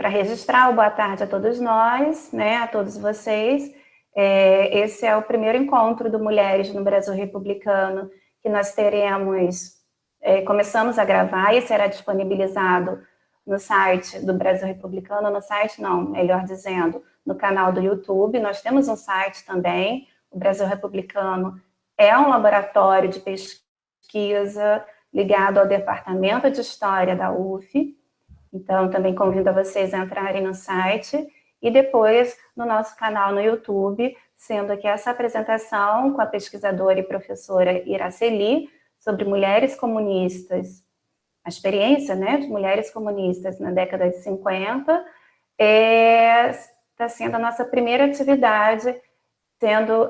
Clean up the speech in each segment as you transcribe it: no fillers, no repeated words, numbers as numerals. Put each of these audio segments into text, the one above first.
registrar o boa tarde a todos nós, né, a todos vocês. Esse é o primeiro encontro do Mulheres no Brasil Republicano que nós teremos, começamos a gravar e será disponibilizado no site do Brasil Republicano, no site não, melhor dizendo, no canal do YouTube. Nós temos um site também, o Brasil Republicano é um laboratório de pesquisa ligado ao Departamento de História da UF, então também convido a vocês a entrarem no site e depois no nosso canal no YouTube, sendo que essa apresentação com a pesquisadora e professora Iraceli sobre mulheres comunistas, a experiência, né, de mulheres comunistas na década de 50, está sendo a nossa primeira atividade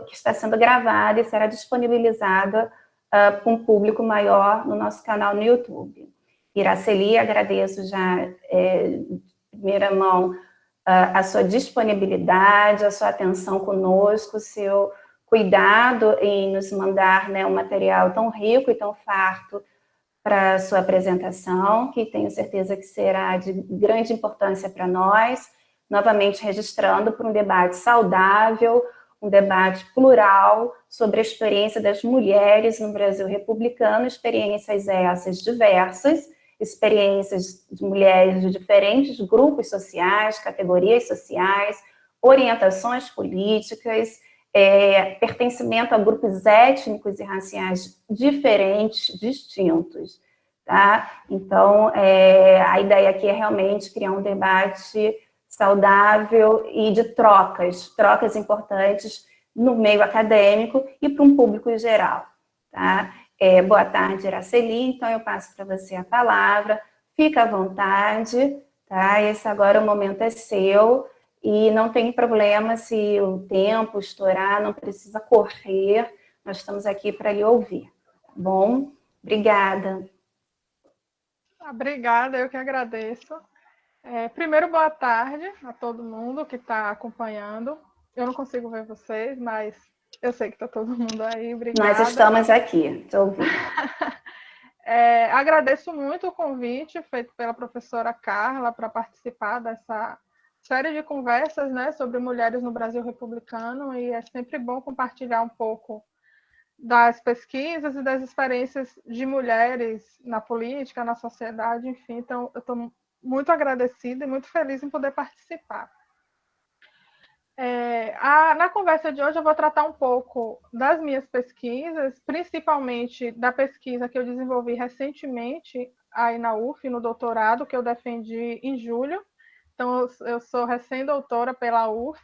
que está sendo gravada e será disponibilizada para um público maior no nosso canal no YouTube. Iraceli, agradeço já de primeira mão a sua disponibilidade, a sua atenção conosco, o seu cuidado em nos mandar, né, um material tão rico e tão farto para a sua apresentação, que tenho certeza que será de grande importância para nós, novamente registrando por um debate saudável, um debate plural sobre a experiência das mulheres no Brasil republicano, experiências essas diversas, experiências de mulheres de diferentes grupos sociais, categorias sociais, orientações políticas, pertencimento a grupos étnicos e raciais diferentes, distintos, tá? Então, a ideia aqui é realmente criar um debate saudável e de trocas importantes no meio acadêmico e para um público em geral, tá? Boa tarde, Iraceli, então eu passo para você a palavra, fica à vontade, tá? Esse agora o momento é seu, e não tem problema se o tempo estourar, não precisa correr, nós estamos aqui para lhe ouvir, tá bom? Obrigada. Obrigada, eu que agradeço. Primeiro, boa tarde a todo mundo que está acompanhando. Eu não consigo ver vocês, mas eu sei que está todo mundo aí. Obrigada. Nós estamos aqui, te ouvindo. Agradeço muito o convite feito pela professora Carla para participar dessa série de conversas, né, sobre mulheres no Brasil republicano, e é sempre bom compartilhar um pouco das pesquisas e das experiências de mulheres na política, na sociedade, enfim. Então, eu estou muito agradecida e muito feliz em poder participar. Na conversa de hoje eu vou tratar um pouco das minhas pesquisas, principalmente da pesquisa que eu desenvolvi recentemente aí na UF, no doutorado, que eu defendi em julho. Então, eu sou recém-doutora pela UF,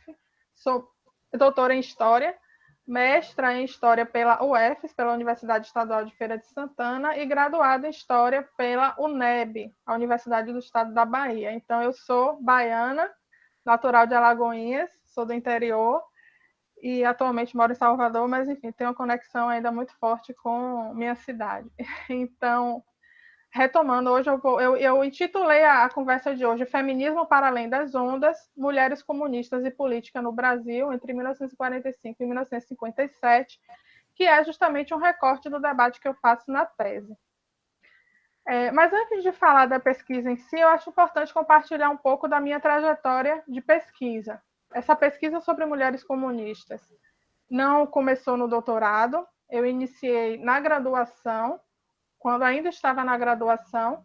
sou doutora em História, mestra em História pela UFES, pela Universidade Estadual de Feira de Santana, e graduada em História pela UNEB, a Universidade do Estado da Bahia. Então, eu sou baiana, natural de Alagoinhas, sou do interior, e atualmente moro em Salvador, mas, enfim, tenho uma conexão ainda muito forte com minha cidade. Então, retomando, hoje eu intitulei a conversa de hoje Feminismo para Além das Ondas, Mulheres Comunistas e Política no Brasil, entre 1945 e 1957, que é justamente um recorte do debate que eu faço na tese. Mas antes de falar da pesquisa em si, eu acho importante compartilhar um pouco da minha trajetória de pesquisa. Essa pesquisa sobre mulheres comunistas não começou no doutorado, eu iniciei na graduação, quando ainda estava na graduação,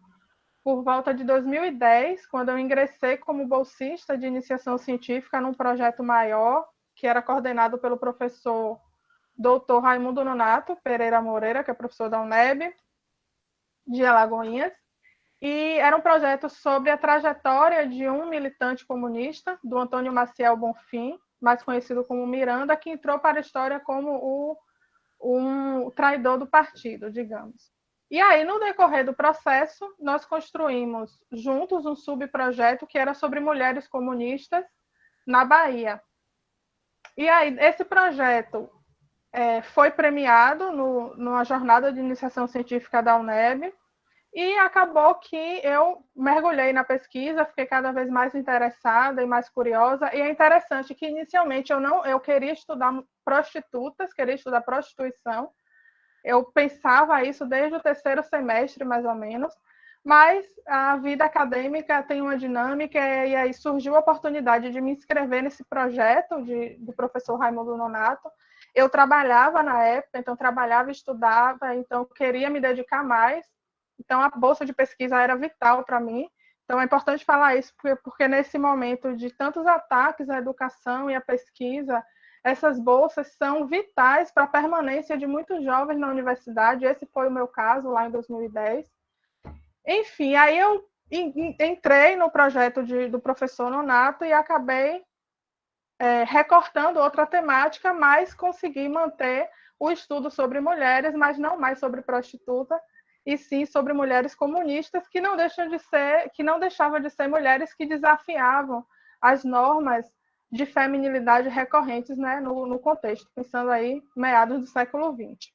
por volta de 2010, quando eu ingressei como bolsista de iniciação científica num projeto maior, que era coordenado pelo professor Dr. Raimundo Nonato Pereira Moreira, que é professor da UNEB, de Alagoinhas, e era um projeto sobre a trajetória de um militante comunista, do Antônio Maciel Bonfim, mais conhecido como Miranda, que entrou para a história como um traidor do partido, digamos. E aí, no decorrer do processo, nós construímos juntos um subprojeto que era sobre mulheres comunistas na Bahia. E aí, esse projeto foi premiado numa jornada de iniciação científica da UNEB, e acabou que eu mergulhei na pesquisa, fiquei cada vez mais interessada e mais curiosa, e é interessante que inicialmente eu queria estudar prostitutas, queria estudar prostituição, eu pensava isso desde o terceiro semestre, mais ou menos, Mas a vida acadêmica tem uma dinâmica e aí surgiu a oportunidade de me inscrever nesse projeto do professor Raimundo Nonato. Eu trabalhava na época, então trabalhava e estudava, então queria me dedicar mais. Então a bolsa de pesquisa era vital para mim. Então é importante falar isso, porque nesse momento de tantos ataques à educação e à pesquisa, essas bolsas são vitais para a permanência de muitos jovens na universidade. Esse foi o meu caso lá em 2010. Enfim, aí eu entrei no projeto do professor Nonato e acabei recortando outra temática, mas consegui manter o estudo sobre mulheres, mas não mais sobre prostituta, e sim sobre mulheres comunistas que não deixavam de ser mulheres que desafiavam as normas de feminilidade recorrentes, né, no contexto, pensando aí meados do século XX.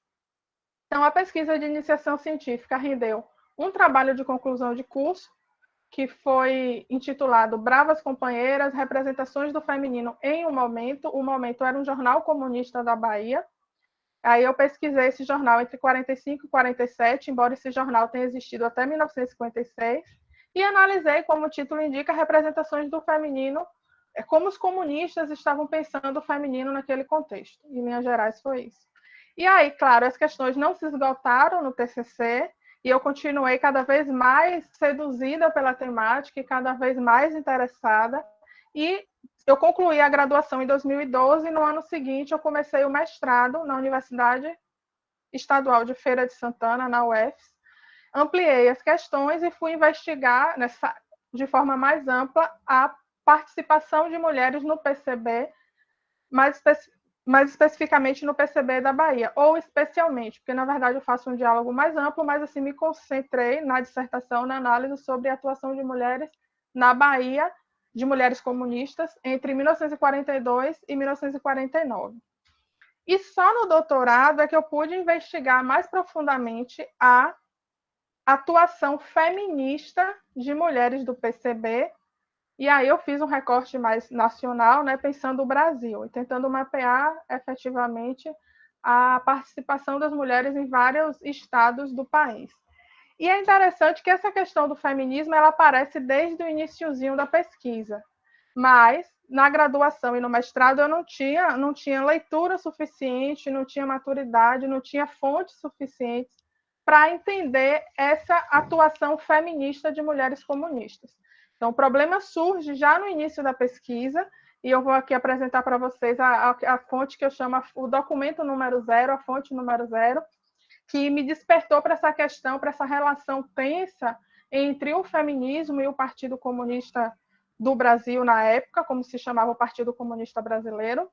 Então, a pesquisa de iniciação científica rendeu um trabalho de conclusão de curso, que foi intitulado Bravas Companheiras, Representações do Feminino em um Momento. O Momento era um jornal comunista da Bahia. Aí eu pesquisei esse jornal entre 45 e 47, embora esse jornal tenha existido até 1956, e analisei, como o título indica, representações do feminino, como os comunistas estavam pensando o feminino naquele contexto. Em linhas gerais, foi isso. E aí, claro, as questões não se esgotaram no TCC, e eu continuei cada vez mais seduzida pela temática e cada vez mais interessada. E eu concluí a graduação em 2012 e no ano seguinte eu comecei o mestrado na Universidade Estadual de Feira de Santana, na UFS. Ampliei as questões e fui investigar de forma mais ampla a participação de mulheres no PCB, mais especificamente no PCB da Bahia, ou especialmente, porque na verdade eu faço um diálogo mais amplo, mas assim me concentrei na dissertação, na análise sobre a atuação de mulheres na Bahia, de mulheres comunistas, entre 1942 e 1949. E só no doutorado é que eu pude investigar mais profundamente a atuação feminista de mulheres do PCB. E aí eu fiz um recorte mais nacional, né, pensando o Brasil e tentando mapear efetivamente a participação das mulheres em vários estados do país. E é interessante que essa questão do feminismo ela aparece desde o iniciozinho da pesquisa, mas na graduação e no mestrado eu não tinha leitura suficiente, não tinha maturidade, não tinha fontes suficientes para entender essa atuação feminista de mulheres comunistas. Então, o problema surge já no início da pesquisa, e eu vou aqui apresentar para vocês a fonte que eu chamo o documento número 0, a fonte número 0, que me despertou para essa questão, para essa relação tensa entre o feminismo e o Partido Comunista do Brasil na época, como se chamava o Partido Comunista Brasileiro.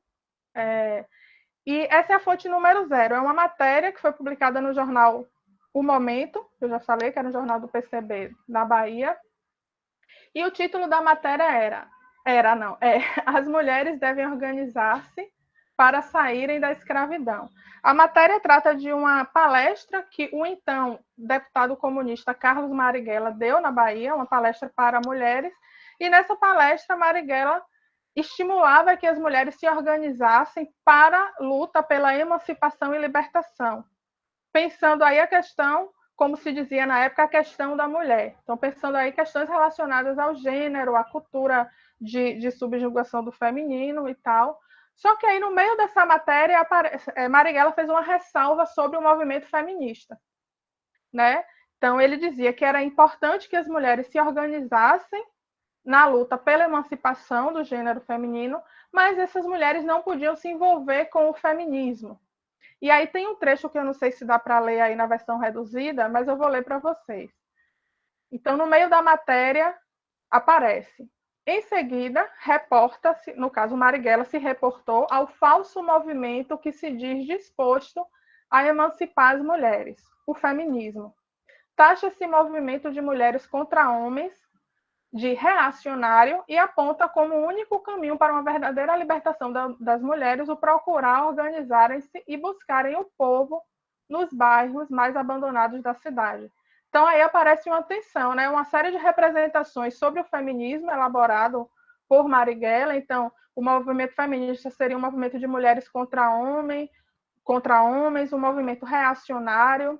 E essa é a fonte número 0. É uma matéria que foi publicada no jornal O Momento, que eu já falei, que era um jornal do PCB na Bahia. E o título da matéria As mulheres devem organizar-se para saírem da escravidão. A matéria trata de uma palestra que o então deputado comunista Carlos Marighella deu na Bahia, uma palestra para mulheres, e nessa palestra Marighella estimulava que as mulheres se organizassem para a luta pela emancipação e libertação, pensando aí a questão, como se dizia na época, a questão da mulher. Então, pensando aí questões relacionadas ao gênero, à cultura de subjugação do feminino e tal. Só que aí, no meio dessa matéria, Marighella fez uma ressalva sobre o movimento feminista, né? Então, ele dizia que era importante que as mulheres se organizassem na luta pela emancipação do gênero feminino, mas essas mulheres não podiam se envolver com o feminismo. E aí tem um trecho que eu não sei se dá para ler aí na versão reduzida, mas eu vou ler para vocês. Então, no meio da matéria, aparece. Em seguida, reporta-se, no caso, Marighella se reportou ao falso movimento que se diz disposto a emancipar as mulheres, o feminismo. Taxa esse movimento de mulheres contra homens de reacionário e aponta como o único caminho para uma verdadeira libertação das mulheres o procurar organizarem-se e buscarem o povo nos bairros mais abandonados da cidade. Então, aí aparece uma tensão, né? Uma série de representações sobre o feminismo elaborado por Marighella. Então, o movimento feminista seria um movimento de mulheres contra homens, um movimento reacionário.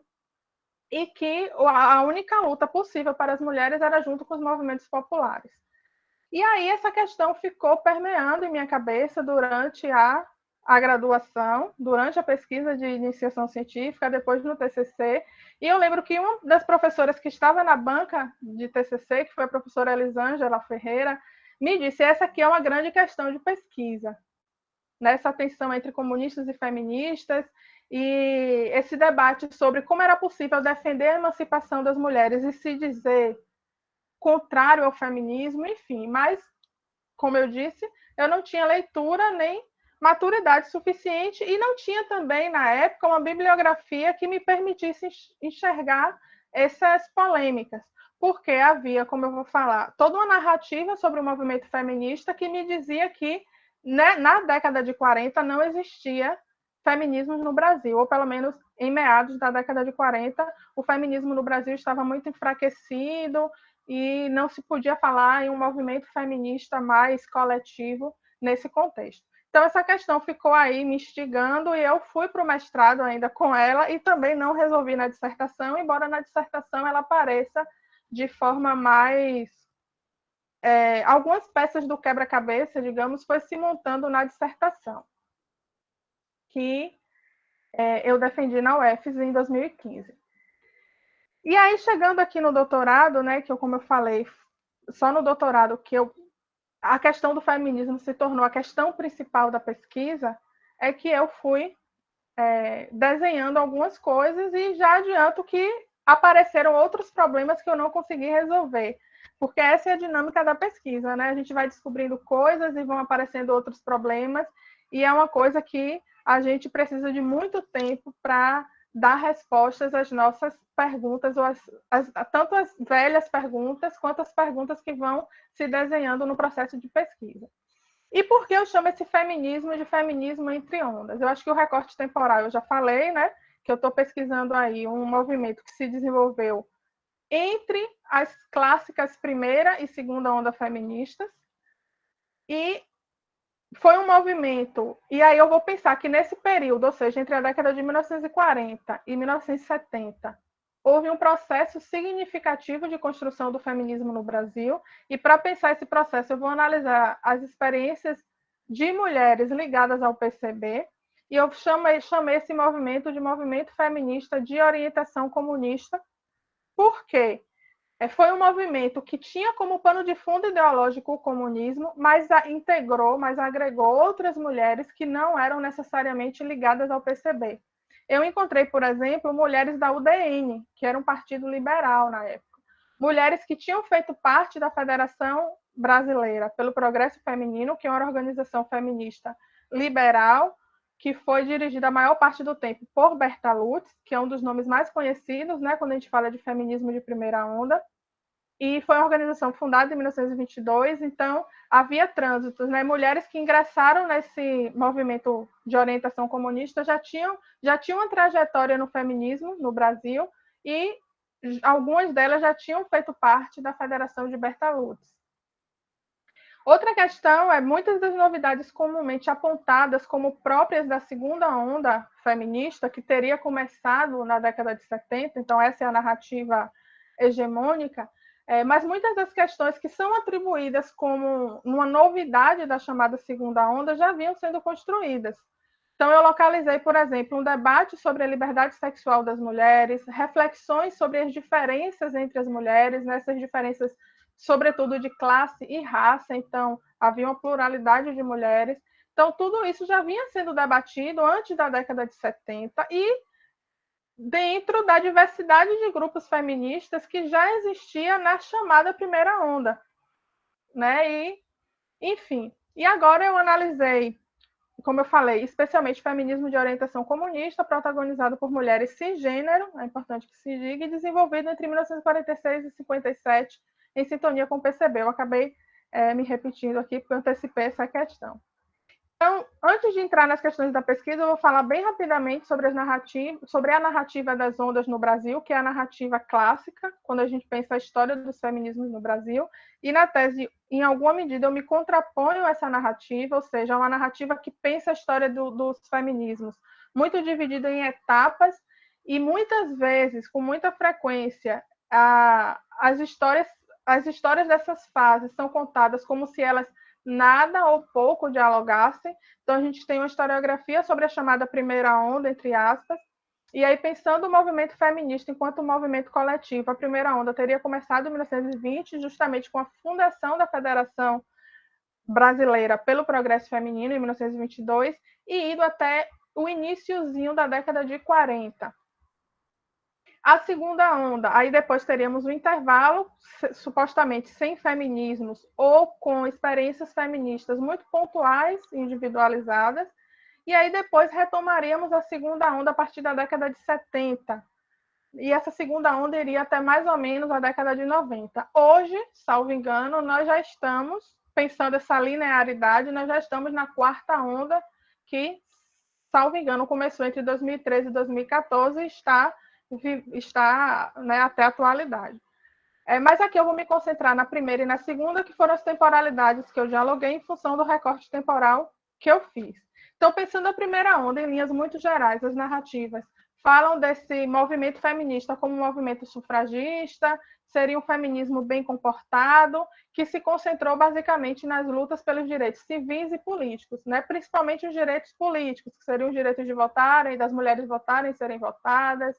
e que a única luta possível para as mulheres era junto com os movimentos populares. E aí essa questão ficou permeando em minha cabeça durante a graduação, durante a pesquisa de iniciação científica, depois no TCC. E eu lembro que uma das professoras que estava na banca de TCC, que foi a professora Elisângela Ferreira, me disse: essa aqui é uma grande questão de pesquisa, nessa tensão entre comunistas e feministas, e esse debate sobre como era possível defender a emancipação das mulheres e se dizer contrário ao feminismo, enfim. Mas, como eu disse, eu não tinha leitura nem maturidade suficiente e não tinha também, na época, uma bibliografia que me permitisse enxergar essas polêmicas, porque havia, como eu vou falar, toda uma narrativa sobre o movimento feminista que me dizia que, né, na década de 40 não existia feminismo no Brasil, ou pelo menos em meados da década de 40, o feminismo no Brasil estava muito enfraquecido e não se podia falar em um movimento feminista mais coletivo nesse contexto. Então, essa questão ficou aí me instigando e eu fui para o mestrado ainda com ela e também não resolvi na dissertação, embora na dissertação ela apareça de forma mais... algumas peças do quebra-cabeça, digamos, foi se montando na dissertação, que eu defendi na UFES em 2015. E aí, chegando aqui no doutorado, né, que eu, como eu falei, só no doutorado que a questão do feminismo se tornou a questão principal da pesquisa, é que eu fui desenhando algumas coisas e já adianto que apareceram outros problemas que eu não consegui resolver, porque essa é a dinâmica da pesquisa, né? A gente vai descobrindo coisas e vão aparecendo outros problemas, e é uma coisa que a gente precisa de muito tempo para dar respostas às nossas perguntas, ou tanto as velhas perguntas quanto as perguntas que vão se desenhando no processo de pesquisa. E por que eu chamo esse feminismo de feminismo entre ondas? Eu acho que o recorte temporal, eu já falei, né? Que eu estou pesquisando aí um movimento que se desenvolveu entre as clássicas primeira e segunda onda feministas. E foi um movimento, e aí eu vou pensar que nesse período, ou seja, entre a década de 1940 e 1970, houve um processo significativo de construção do feminismo no Brasil, e para pensar esse processo eu vou analisar as experiências de mulheres ligadas ao PCB, e eu chamei esse movimento de movimento feminista de orientação comunista. Por quê? Foi um movimento que tinha como pano de fundo ideológico o comunismo, mas integrou, mas agregou outras mulheres que não eram necessariamente ligadas ao PCB. Eu encontrei, por exemplo, mulheres da UDN, que era um partido liberal na época. Mulheres que tinham feito parte da Federação Brasileira pelo Progresso Feminino, que é uma organização feminista liberal, que foi dirigida a maior parte do tempo por Berta Lutz, que é um dos nomes mais conhecidos, né, quando a gente fala de feminismo de primeira onda. E foi uma organização fundada em 1922, então havia trânsitos, né? Mulheres que ingressaram nesse movimento de orientação comunista já tinham uma trajetória no feminismo no Brasil e algumas delas já tinham feito parte da Federação de Berta Lutz. Outra questão é muitas das novidades comumente apontadas como próprias da segunda onda feminista, que teria começado na década de 70, então essa é a narrativa hegemônica, mas muitas das questões que são atribuídas como uma novidade da chamada segunda onda já vinham sendo construídas. Então, eu localizei, por exemplo, um debate sobre a liberdade sexual das mulheres, reflexões sobre as diferenças entre as mulheres, nessas diferenças, sobretudo de classe e raça. Então, havia uma pluralidade de mulheres. Então, tudo isso já vinha sendo debatido antes da década de 70 e dentro da diversidade de grupos feministas que já existia na chamada primeira onda, né? E, enfim, e agora eu analisei, como eu falei, especialmente feminismo de orientação comunista, protagonizado por mulheres cisgênero, é importante que se diga, e desenvolvido entre 1946 e 57, em sintonia com o PCB. Eu acabei me repetindo aqui, porque eu antecipei essa questão. Então, antes de entrar nas questões da pesquisa, eu vou falar bem rapidamente sobre a narrativa das ondas no Brasil, que é a narrativa clássica, quando a gente pensa a história dos feminismos no Brasil. E na tese, em alguma medida, eu me contraponho a essa narrativa, ou seja, uma narrativa que pensa a história dos feminismos, muito dividida em etapas, E muitas vezes, com muita frequência, as histórias dessas fases são contadas como se elas nada ou pouco dialogassem. Então, a gente tem uma historiografia sobre a chamada primeira onda, entre aspas, e aí, pensando o movimento feminista enquanto movimento coletivo, a primeira onda teria começado em 1920, justamente com a fundação da Federação Brasileira pelo Progresso Feminino, em 1922, e ido até o iniciozinho da década de 40. A segunda onda, aí depois teríamos o intervalo, supostamente sem feminismos ou com experiências feministas muito pontuais, individualizadas, e aí depois retomaríamos a segunda onda a partir da década de 70. E essa segunda onda iria até mais ou menos a década de 90. Hoje, salvo engano, nós já estamos, pensando essa linearidade, nós já estamos na quarta onda, que, salvo engano, começou entre 2013 e 2014 e está né, até a atualidade. Mas aqui eu vou me concentrar na primeira e na segunda, que foram as temporalidades que eu dialoguei em função do recorte temporal que eu fiz. Então, pensando na primeira onda, em linhas muito gerais, as narrativas falam desse movimento feminista como um movimento sufragista, seria um feminismo bem comportado, que se concentrou basicamente nas lutas pelos direitos civis e políticos, né? Principalmente os direitos políticos, que seriam os direitos de votarem, das mulheres votarem, serem votadas.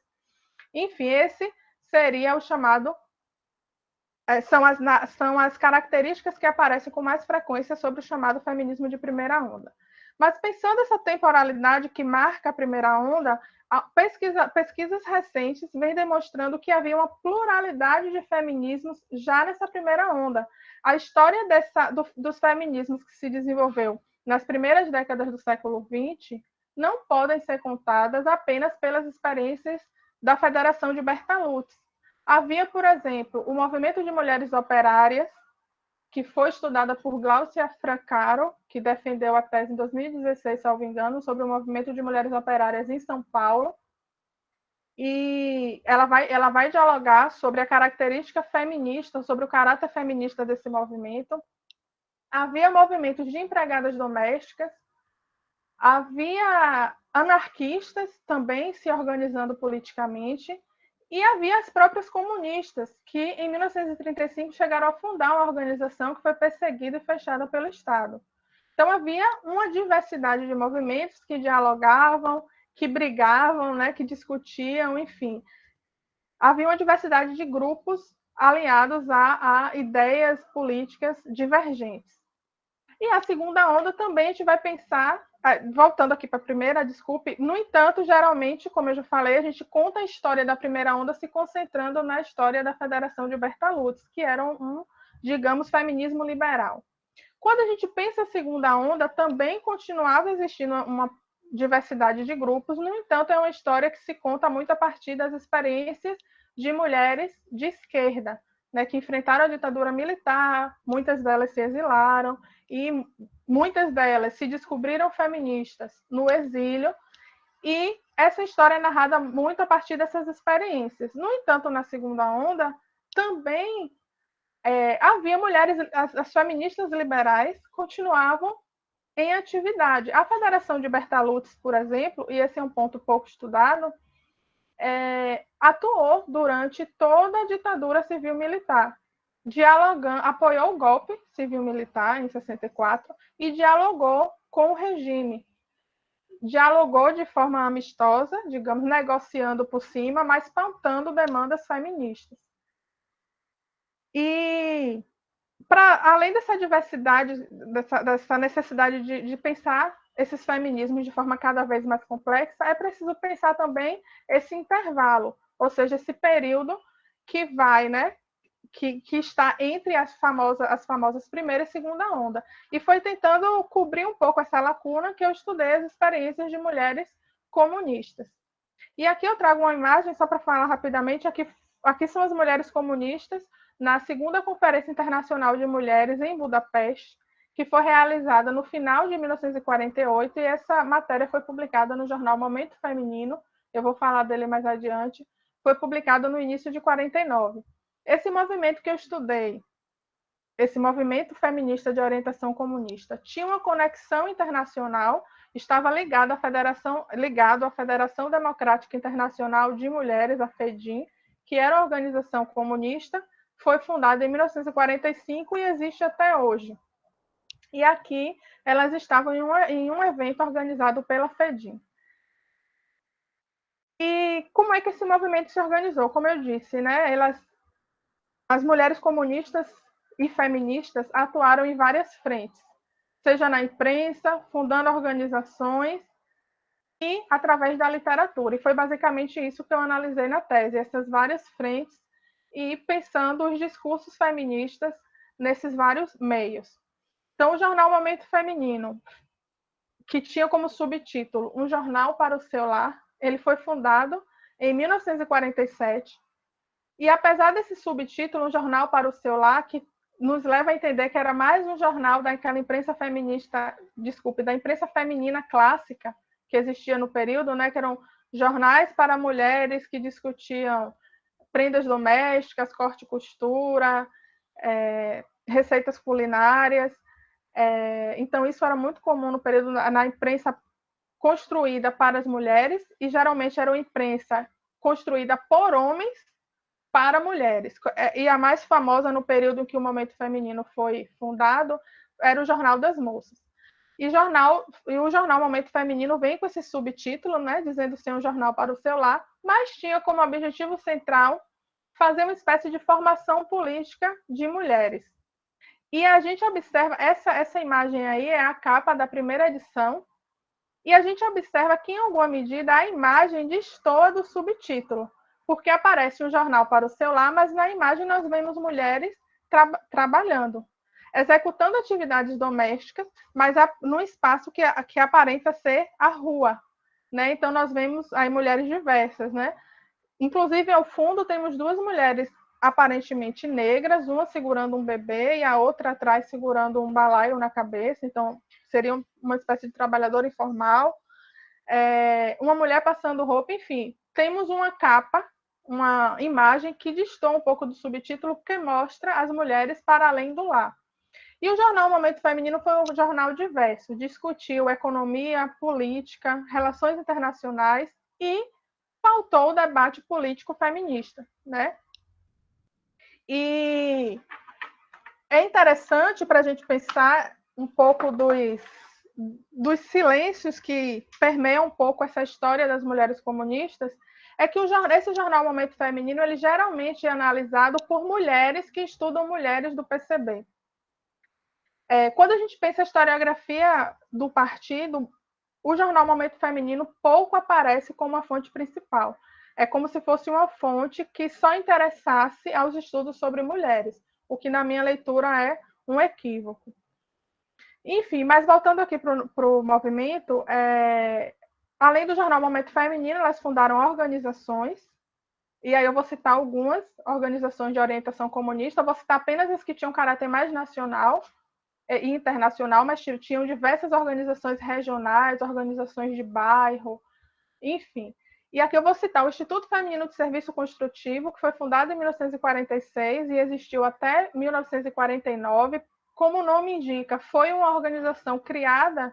Enfim, esse seria o chamado são as características que aparecem com mais frequência sobre o chamado feminismo de primeira onda. Mas pensando essa temporalidade que marca a primeira onda, pesquisas recentes vêm demonstrando que havia uma pluralidade de feminismos já nessa primeira onda. A história dos feminismos que se desenvolveu nas primeiras décadas do século XX não podem ser contadas apenas pelas experiências da Federação de Bertolucci. Havia, por exemplo, o movimento de mulheres operárias, que foi estudada por Glaucia Francaro, que defendeu a tese em 2016, salvo engano, sobre o movimento de mulheres operárias em São Paulo. E ela vai dialogar sobre a característica feminista, sobre o caráter feminista desse movimento. Havia movimentos de empregadas domésticas, havia anarquistas também se organizando politicamente, e havia as próprias comunistas, que em 1935 chegaram a fundar uma organização que foi perseguida e fechada pelo Estado. Então havia uma diversidade de movimentos que dialogavam, que brigavam, né, que discutiam, enfim. Havia uma diversidade de grupos alinhados a ideias políticas divergentes. E a segunda onda também a gente vai pensar, voltando aqui para a primeira, desculpe, no entanto, geralmente, como eu já falei, a gente conta a história da primeira onda se concentrando na história da Federação de Bertolucci, que era digamos, feminismo liberal. Quando a gente pensa a segunda onda, também continuava existindo uma diversidade de grupos, no entanto, é uma história que se conta muito a partir das experiências de mulheres de esquerda, né, que enfrentaram a ditadura militar, muitas delas se exilaram, e muitas delas se descobriram feministas no exílio, e essa história é narrada muito a partir dessas experiências. No entanto, na segunda onda, também havia mulheres, as feministas liberais continuavam em atividade. A Federação de Bertolucci, por exemplo, e esse é um ponto pouco estudado, atuou durante toda a ditadura civil-militar, apoiou o golpe civil-militar em 64 e dialogou com o regime. Dialogou de forma amistosa, digamos, negociando por cima, mas pautando demandas feministas. E, além dessa diversidade, dessa necessidade de pensar esses feminismos de forma cada vez mais complexa, é preciso pensar também esse intervalo, ou seja, esse período que vai, né, que está entre as famosas primeira e segunda onda. E foi tentando cobrir um pouco essa lacuna que eu estudei as experiências de mulheres comunistas. E aqui eu trago uma imagem, só para falar rapidamente, aqui são as mulheres comunistas na segunda Conferência Internacional de Mulheres em Budapeste, que foi realizada no final de 1948, e essa matéria foi publicada no jornal Momento Feminino, eu vou falar dele mais adiante, foi publicado no início de 49. Esse movimento que eu estudei esse movimento feminista de orientação comunista tinha uma conexão internacional, estava ligado à Federação Democrática Internacional de Mulheres, a FEDIM, que era uma organização comunista, foi fundada em 1945 e existe até hoje. E aqui elas estavam em um evento organizado pela FEDIM. E como é que esse movimento se organizou? Como eu disse, né, as mulheres comunistas e feministas atuaram em várias frentes, seja na imprensa, fundando organizações e através da literatura. E foi basicamente isso que eu analisei na tese, essas várias frentes e pensando os discursos feministas nesses vários meios. Então, o jornal Momento Feminino, que tinha como subtítulo Um Jornal para o Seu Lar, ele foi fundado em 1947 e apesar desse subtítulo, Um Jornal para o Seu Lar, que nos leva a entender que era mais um jornal daquela imprensa feminista, da imprensa feminina clássica que existia no período, né, que eram jornais para mulheres que discutiam prendas domésticas, corte e costura, receitas culinárias. Então, isso era muito comum no período na imprensa construída para as mulheres e geralmente era uma imprensa construída por homens para mulheres. E a mais famosa no período em que o Momento Feminino foi fundado era o Jornal das Moças. E o jornal Momento Feminino vem com esse subtítulo, né, dizendo ser um jornal para o seu lar, mas tinha como objetivo central fazer uma espécie de formação política de mulheres. E a gente observa, essa imagem aí é a capa da primeira edição, e a gente observa que, em alguma medida, a imagem destoa do subtítulo, porque aparece um jornal para o seu lar, mas na imagem nós vemos mulheres trabalhando, executando atividades domésticas, mas num espaço que aparenta ser a rua. Né? Então, nós vemos aí mulheres diversas. Né? Inclusive, ao fundo, temos duas mulheres aparentemente negras, uma segurando um bebê e a outra atrás segurando um balaio na cabeça. Então, seria uma espécie de trabalhador informal. Uma mulher passando roupa, enfim. Temos uma capa, uma imagem que destoa um pouco do subtítulo, porque mostra as mulheres para além do lar. E o jornal Momento Feminino foi um jornal diverso, discutiu economia, política, relações internacionais e pautou o debate político feminista, né? E é interessante para a gente pensar um pouco dos silêncios que permeiam um pouco essa história das mulheres comunistas, é que esse jornal Momento Feminino ele geralmente é analisado por mulheres que estudam mulheres do PCB. Quando a gente pensa a historiografia do partido, o jornal Momento Feminino pouco aparece como a fonte principal. É como se fosse uma fonte que só interessasse aos estudos sobre mulheres, o que, na minha leitura, é um equívoco. Enfim, mas voltando aqui para o movimento, além do jornal Momento Feminino, elas fundaram organizações, e aí eu vou citar algumas organizações de orientação comunista, eu vou citar apenas as que tinham caráter mais nacional e internacional, mas tinham diversas organizações regionais, organizações de bairro, enfim. E aqui eu vou citar o Instituto Feminino de Serviço Construtivo, que foi fundado em 1946 e existiu até 1949. Como o nome indica, foi uma organização criada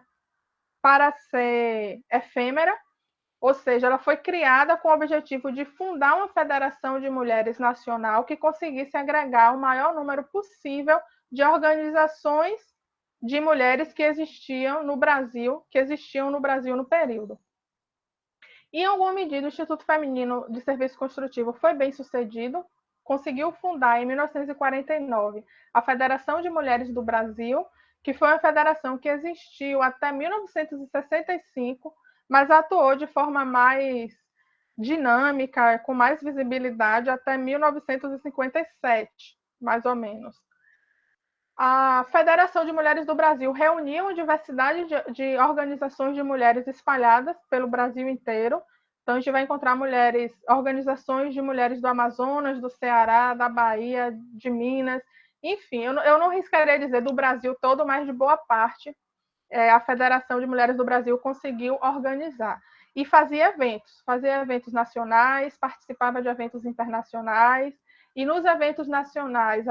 para ser efêmera, ou seja, ela foi criada com o objetivo de fundar uma federação de mulheres nacional que conseguisse agregar o maior número possível de organizações de mulheres que existiam no Brasil no período. Em alguma medida, o Instituto Feminino de Serviço Construtivo foi bem sucedido, conseguiu fundar em 1949 a Federação de Mulheres do Brasil, que foi uma federação que existiu até 1965, mas atuou de forma mais dinâmica, com mais visibilidade até 1957, mais ou menos. A Federação de Mulheres do Brasil reunia uma diversidade de organizações de mulheres espalhadas pelo Brasil inteiro. Então, a gente vai encontrar organizações de mulheres do Amazonas, do Ceará, da Bahia, de Minas, enfim, eu não riscaria dizer do Brasil todo, mas de boa parte a Federação de Mulheres do Brasil conseguiu organizar. E fazia eventos nacionais, participava de eventos internacionais, E nos eventos nacionais,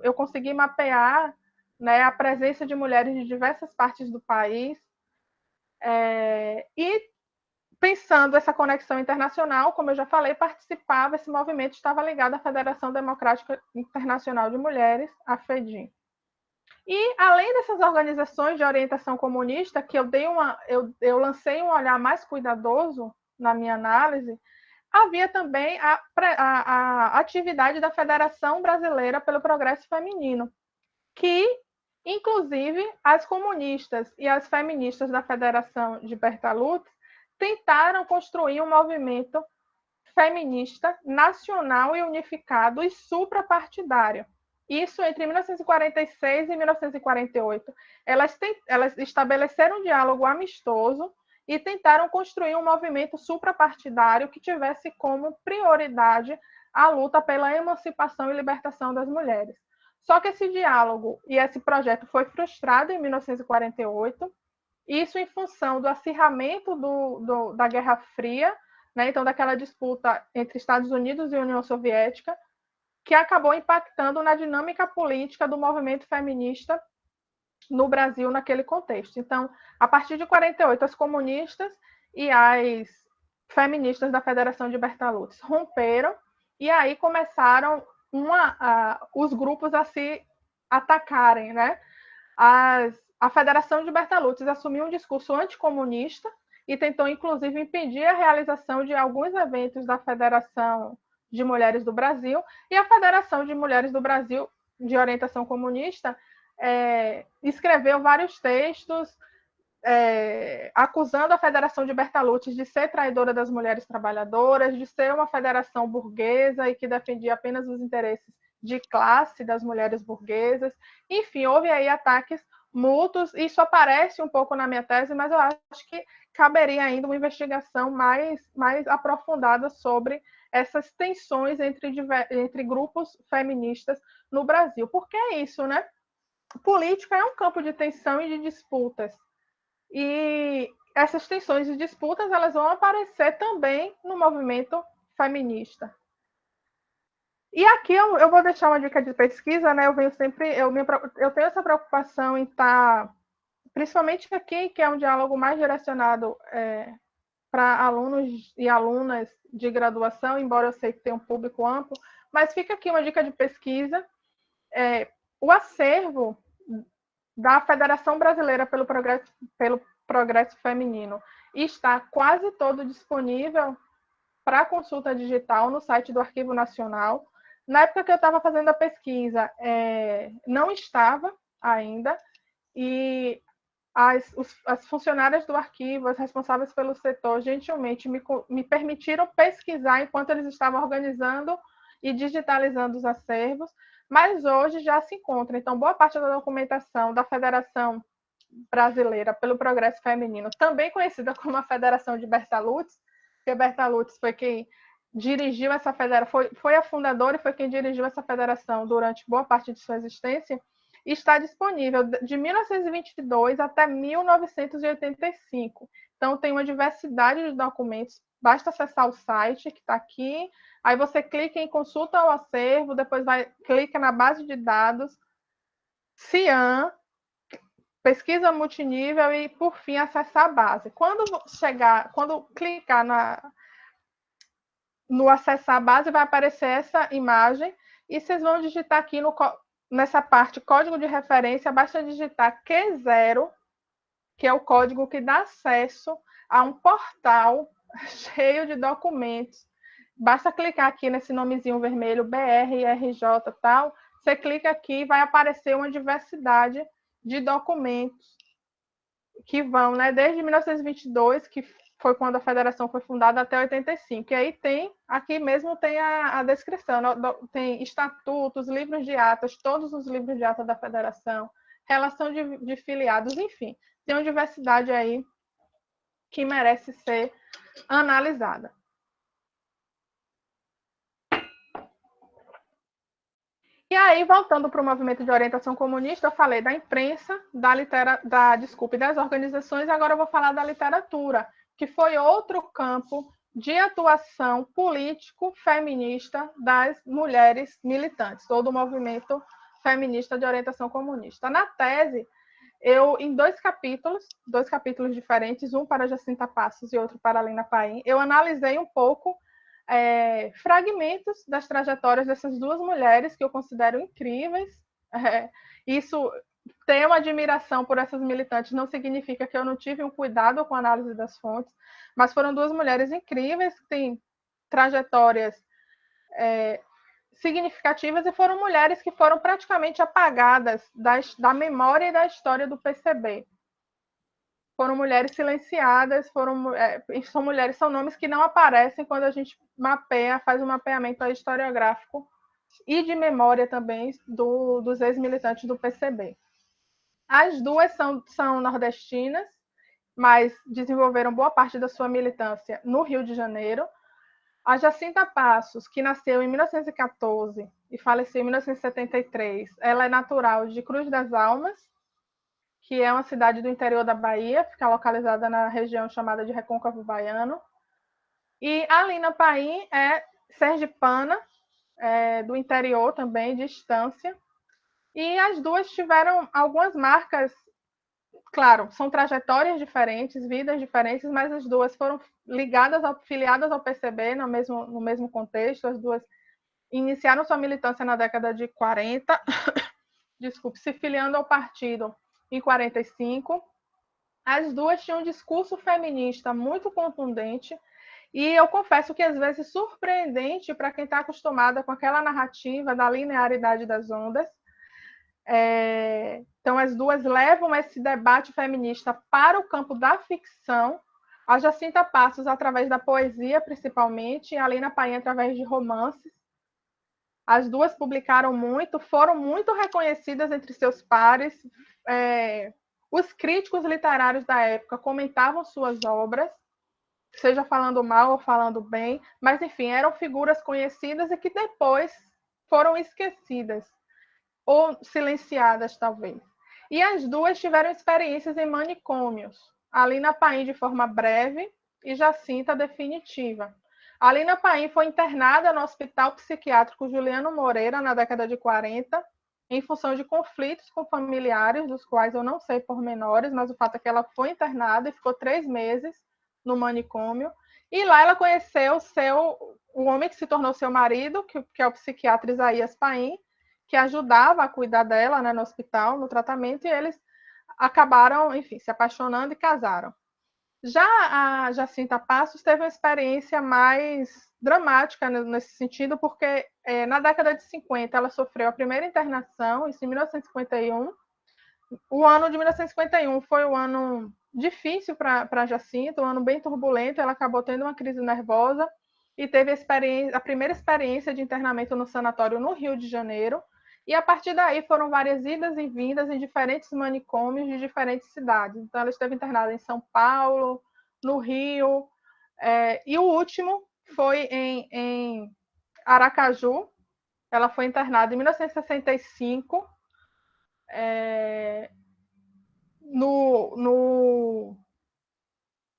eu consegui mapear, né, a presença de mulheres de diversas partes do país, e pensando essa conexão internacional, como eu já falei, participava, esse movimento estava ligado à Federação Democrática Internacional de Mulheres, a FEDIM. E, além dessas organizações de orientação comunista, que eu lancei um olhar mais cuidadoso na minha análise, havia também a atividade da Federação Brasileira pelo Progresso Feminino, que, inclusive, as comunistas e as feministas da Federação de Bertolucci tentaram construir um movimento feminista nacional e unificado e suprapartidário. Isso entre 1946 e 1948. Elas estabeleceram um diálogo amistoso e tentaram construir um movimento suprapartidário que tivesse como prioridade a luta pela emancipação e libertação das mulheres. Só que esse diálogo e esse projeto foi frustrado em 1948, isso em função do acirramento da Guerra Fria, né? Então, daquela disputa entre Estados Unidos e União Soviética, que acabou impactando na dinâmica política do movimento feminista no Brasil naquele contexto. Então, a partir de 48, as comunistas e as feministas da Federação de Bertolucci romperam, e aí começaram os grupos a se atacarem, né? A Federação de Bertolucci assumiu um discurso anticomunista e tentou, inclusive, impedir a realização de alguns eventos da Federação de Mulheres do Brasil, e a Federação de Mulheres do Brasil, de orientação comunista, escreveu vários textos acusando a Federação de Bertolucci de ser traidora das mulheres trabalhadoras, de ser uma federação burguesa e que defendia apenas os interesses de classe das mulheres burguesas. Enfim, houve aí ataques mútuos. Isso aparece um pouco na minha tese, mas eu acho que caberia ainda uma investigação mais aprofundada sobre essas tensões entre grupos feministas no Brasil. Porque é isso, né? Política é um campo de tensão e de disputas. E essas tensões e disputas elas vão aparecer também no movimento feminista. E aqui eu vou deixar uma dica de pesquisa, né? Eu tenho essa preocupação em estar, principalmente aqui, que é um diálogo mais direcionado para alunos e alunas de graduação, embora eu sei que tem um público amplo, mas fica aqui uma dica de pesquisa. O acervo da Federação Brasileira pelo Progresso Feminino está quase todo disponível para consulta digital no site do Arquivo Nacional. Na época que eu estava fazendo a pesquisa, não estava ainda, e as funcionárias do arquivo, as responsáveis pelo setor, gentilmente me permitiram pesquisar enquanto eles estavam organizando e digitalizando os acervos, mas hoje já se encontra. Então, boa parte da documentação da Federação Brasileira pelo Progresso Feminino, também conhecida como a Federação de Bertolucci, porque Bertolucci foi quem dirigiu essa federação, foi a fundadora e foi quem dirigiu essa federação durante boa parte de sua existência, está disponível de 1922 até 1985. Então, tem uma diversidade de documentos. Basta acessar o site, que está aqui. Aí você clica em consulta o acervo, depois clica na base de dados, CIAN, pesquisa multinível e, por fim, acessar a base. Quando clicar no acessar a base, vai aparecer essa imagem e vocês vão digitar aqui nessa parte código de referência, basta digitar Q0, que é o código que dá acesso a um portal cheio de documentos. Basta clicar aqui nesse nomezinho vermelho, BRRJ tal, você clica aqui e vai aparecer uma diversidade de documentos que vão, né, desde 1922, que foi quando a federação foi fundada, até 85. E aí aqui mesmo tem a descrição, tem estatutos, livros de atas, todos os livros de atas da federação, relação de filiados, enfim. Tem uma diversidade aí que merece ser analisada. E aí, voltando para o movimento de orientação comunista, eu falei da imprensa, das organizações, agora eu vou falar da literatura, que foi outro campo de atuação político feminista das mulheres militantes, ou do movimento feminista de orientação comunista. Na tese, eu, em dois capítulos diferentes, um para Jacinta Passos e outro para Lina Paim, eu analisei um pouco fragmentos das trajetórias dessas duas mulheres que eu considero incríveis. Isso, ter uma admiração por essas militantes não significa que eu não tive um cuidado com a análise das fontes, mas foram duas mulheres incríveis que têm trajetórias significativas e foram mulheres que foram praticamente apagadas da memória e da história do PCB. Foram mulheres silenciadas, são mulheres, são nomes que não aparecem quando a gente faz um mapeamento historiográfico e de memória também dos ex-militantes do PCB. As duas são nordestinas, mas desenvolveram boa parte da sua militância no Rio de Janeiro. A Jacinta Passos, que nasceu em 1914 e faleceu em 1973, ela é natural de Cruz das Almas, que é uma cidade do interior da Bahia, fica localizada na região chamada de Recôncavo Baiano. E a Lina Paim é sergipana, do interior também, de Estância. E as duas tiveram algumas marcas, claro, são trajetórias diferentes, vidas diferentes, mas as duas foram filiadas ao PCB no mesmo contexto. As duas iniciaram sua militância na década de 40, se filiando ao partido em 45. As duas tinham um discurso feminista muito contundente e eu confesso que às vezes surpreendente para quem está acostumada com aquela narrativa da linearidade das ondas. Então, as duas levam esse debate feminista para o campo da ficção. A Jacinta Passos, através da poesia, principalmente, e a Lina Paim, através de romances. As duas publicaram muito, foram muito reconhecidas entre seus pares. Os críticos literários da época comentavam suas obras, seja falando mal ou falando bem, mas, enfim, eram figuras conhecidas e que depois foram esquecidas ou silenciadas, talvez. E as duas tiveram experiências em manicômios. A Lina Paim, de forma breve, e Jacinta, definitiva. A Lina Paim foi internada no Hospital Psiquiátrico Juliano Moreira, na década de 40, em função de conflitos com familiares, dos quais eu não sei pormenores, mas o fato é que ela foi internada e ficou 3 meses no manicômio. E lá ela conheceu o homem que se tornou seu marido, que é o psiquiatra Isaías Paim, que ajudava a cuidar dela, né, no hospital, no tratamento, e eles acabaram, enfim, se apaixonando e casaram. Já a Jacinta Passos teve uma experiência mais dramática nesse sentido, porque na década de 50 ela sofreu a primeira internação, isso em 1951. O ano de 1951 foi um ano difícil para a Jacinta, um ano bem turbulento, ela acabou tendo uma crise nervosa e teve a primeira experiência de internamento no sanatório no Rio de Janeiro, e a partir daí foram várias idas e vindas em diferentes manicômios de diferentes cidades. Então, ela esteve internada em São Paulo, no Rio, e o último foi em Aracaju. Ela foi internada em 1965,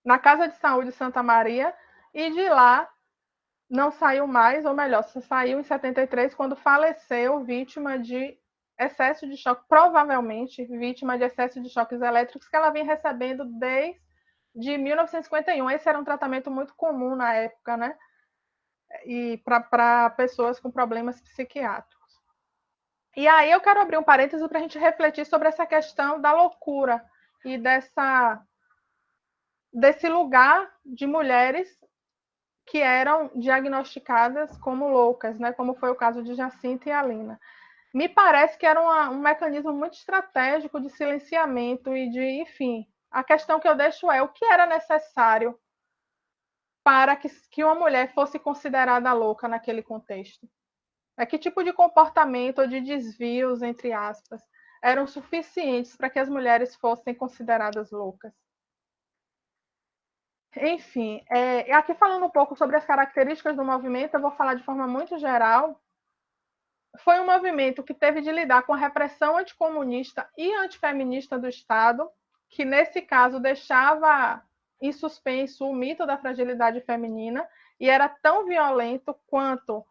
na Casa de Saúde Santa Maria, e de lá não saiu mais, ou melhor, só saiu em 73, quando faleceu, vítima de excesso de choque, provavelmente vítima de excesso de choques elétricos que ela vinha recebendo desde 1951. Esse era um tratamento muito comum na época, né? E para pessoas com problemas psiquiátricos. E aí eu quero abrir um parêntese para a gente refletir sobre essa questão da loucura e desse lugar de mulheres que eram diagnosticadas como loucas, né? Como foi o caso de Jacinta e Alina. Me parece que era um mecanismo muito estratégico de silenciamento e de, enfim, a questão que eu deixo é o que era necessário para que uma mulher fosse considerada louca naquele contexto. Que tipo de comportamento ou de desvios, entre aspas, eram suficientes para que as mulheres fossem consideradas loucas? Enfim, aqui falando um pouco sobre as características do movimento, eu vou falar de forma muito geral. Foi um movimento que teve de lidar com a repressão anticomunista e antifeminista do Estado, que nesse caso deixava em suspenso o mito da fragilidade feminina e era tão violento quanto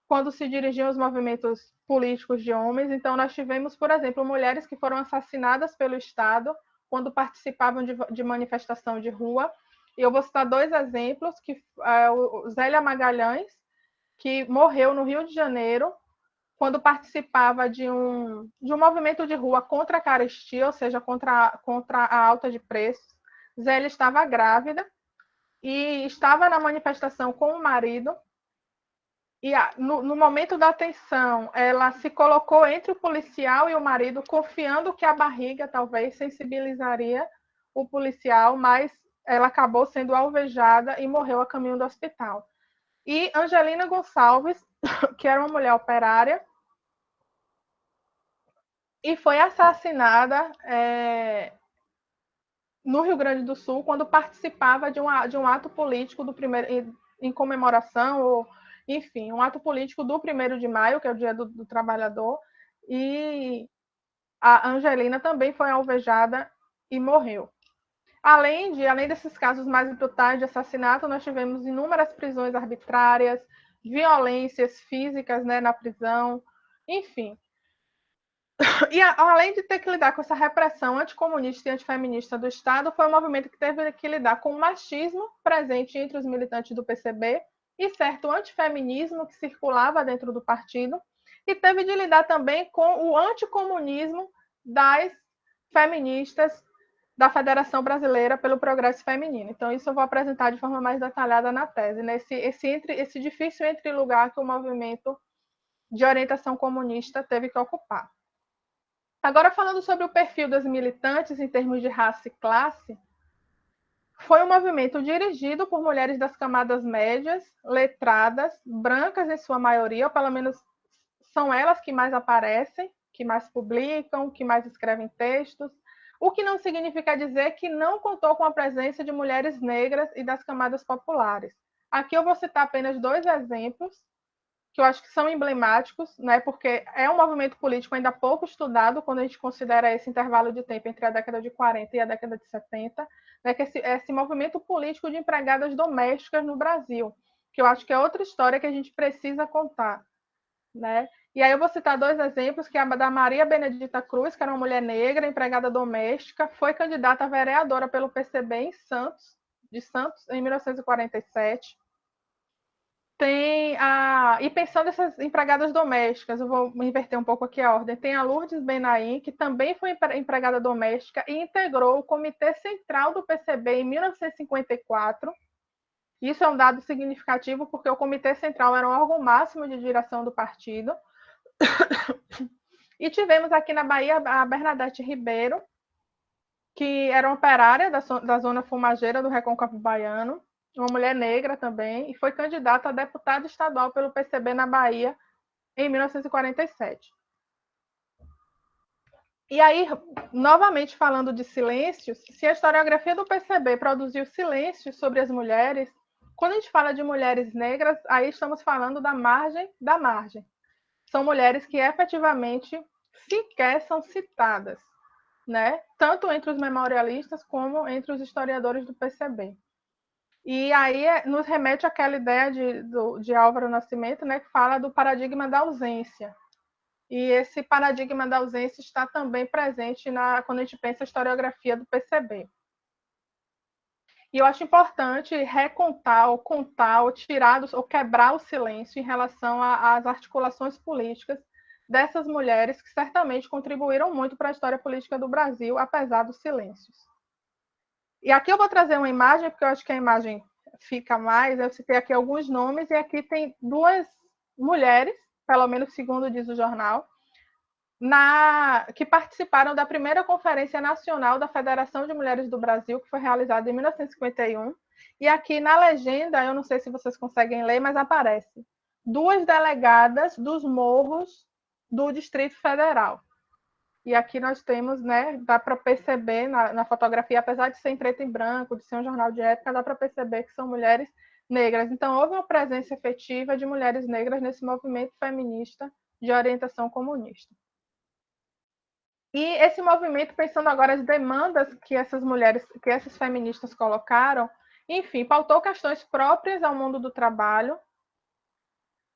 quando se dirigiam os movimentos políticos de homens. Então, nós tivemos, por exemplo, mulheres que foram assassinadas pelo Estado quando participavam de manifestação de rua. E eu vou citar 2 exemplos, que o Zélia Magalhães, que morreu no Rio de Janeiro, quando participava de um movimento de rua contra a carestia, ou seja, contra a alta de preços. Zélia estava grávida e estava na manifestação com o marido, e no momento da tensão, ela se colocou entre o policial e o marido, confiando que a barriga talvez sensibilizaria o policial, mas ela acabou sendo alvejada e morreu a caminho do hospital. E Angelina Gonçalves, que era uma mulher operária, e foi assassinada no Rio Grande do Sul quando participava de um ato político do primeiro, em comemoração, ou enfim, um ato político do 1º de maio, que é o Dia do Trabalhador, e a Angelina também foi alvejada e morreu. Além desses casos mais brutais de assassinato, nós tivemos inúmeras prisões arbitrárias, violências físicas, né, na prisão, enfim. E além de ter que lidar com essa repressão anticomunista e antifeminista do Estado, foi um movimento que teve que lidar com o machismo presente entre os militantes do PCB e certo antifeminismo que circulava dentro do partido, e teve de lidar também com o anticomunismo das feministas da Federação Brasileira pelo Progresso Feminino. Então, isso eu vou apresentar de forma mais detalhada na tese, esse difícil entre-lugar que o movimento de orientação comunista teve que ocupar. Agora, falando sobre o perfil das militantes em termos de raça e classe, foi um movimento dirigido por mulheres das camadas médias, letradas, brancas em sua maioria, ou pelo menos são elas que mais aparecem, que mais publicam, que mais escrevem textos, o que não significa dizer que não contou com a presença de mulheres negras e das camadas populares. Aqui eu vou citar apenas 2 exemplos, que eu acho que são emblemáticos, né, porque é um movimento político ainda pouco estudado quando a gente considera esse intervalo de tempo entre a década de 40 e a década de 70, né, que esse movimento político de empregadas domésticas no Brasil, que eu acho que é outra história que a gente precisa contar, né? E aí eu vou citar 2 exemplos, que é a da Maria Benedita Cruz, que era uma mulher negra, empregada doméstica, foi candidata a vereadora pelo PCB em Santos, em 1947. E pensando nessas empregadas domésticas, eu vou inverter um pouco aqui a ordem. Tem a Lourdes Benaim, que também foi empregada doméstica e integrou o Comitê Central do PCB em 1954. Isso é um dado significativo, porque o Comitê Central era um órgão máximo de direção do partido. E tivemos aqui na Bahia a Bernadette Ribeiro, que era uma operária da zona fumageira do Recôncavo Baiano, uma mulher negra também, e foi candidata a deputada estadual pelo PCB na Bahia em 1947. E aí, novamente falando de silêncios, se a historiografia do PCB produziu silêncios sobre as mulheres, quando a gente fala de mulheres negras, aí estamos falando da margem da margem. São mulheres que efetivamente sequer são citadas, né? Tanto entre os memorialistas como entre os historiadores do PCB. E aí nos remete àquela ideia de Álvaro Nascimento, né, que fala do paradigma da ausência. E esse paradigma da ausência está também presente quando a gente pensa a historiografia do PCB. E eu acho importante recontar, ou contar, ou tirar, ou quebrar o silêncio em relação às articulações políticas dessas mulheres que certamente contribuíram muito para a história política do Brasil, apesar dos silêncios. E aqui eu vou trazer uma imagem, porque eu acho que a imagem fica mais. Eu citei aqui alguns nomes, e aqui tem 2 mulheres, pelo menos segundo diz o jornal, que participaram da primeira Conferência Nacional da Federação de Mulheres do Brasil, que foi realizada em 1951. E aqui na legenda, eu não sei se vocês conseguem ler, mas aparece 2 delegadas dos morros do Distrito Federal. E aqui nós temos, né, dá para perceber na fotografia, apesar de ser em preto e branco, de ser um jornal de época, dá para perceber que são mulheres negras. Então, houve uma presença efetiva de mulheres negras nesse movimento feminista de orientação comunista. E esse movimento, pensando agora as demandas que essas mulheres, que essas feministas colocaram, enfim, pautou questões próprias ao mundo do trabalho.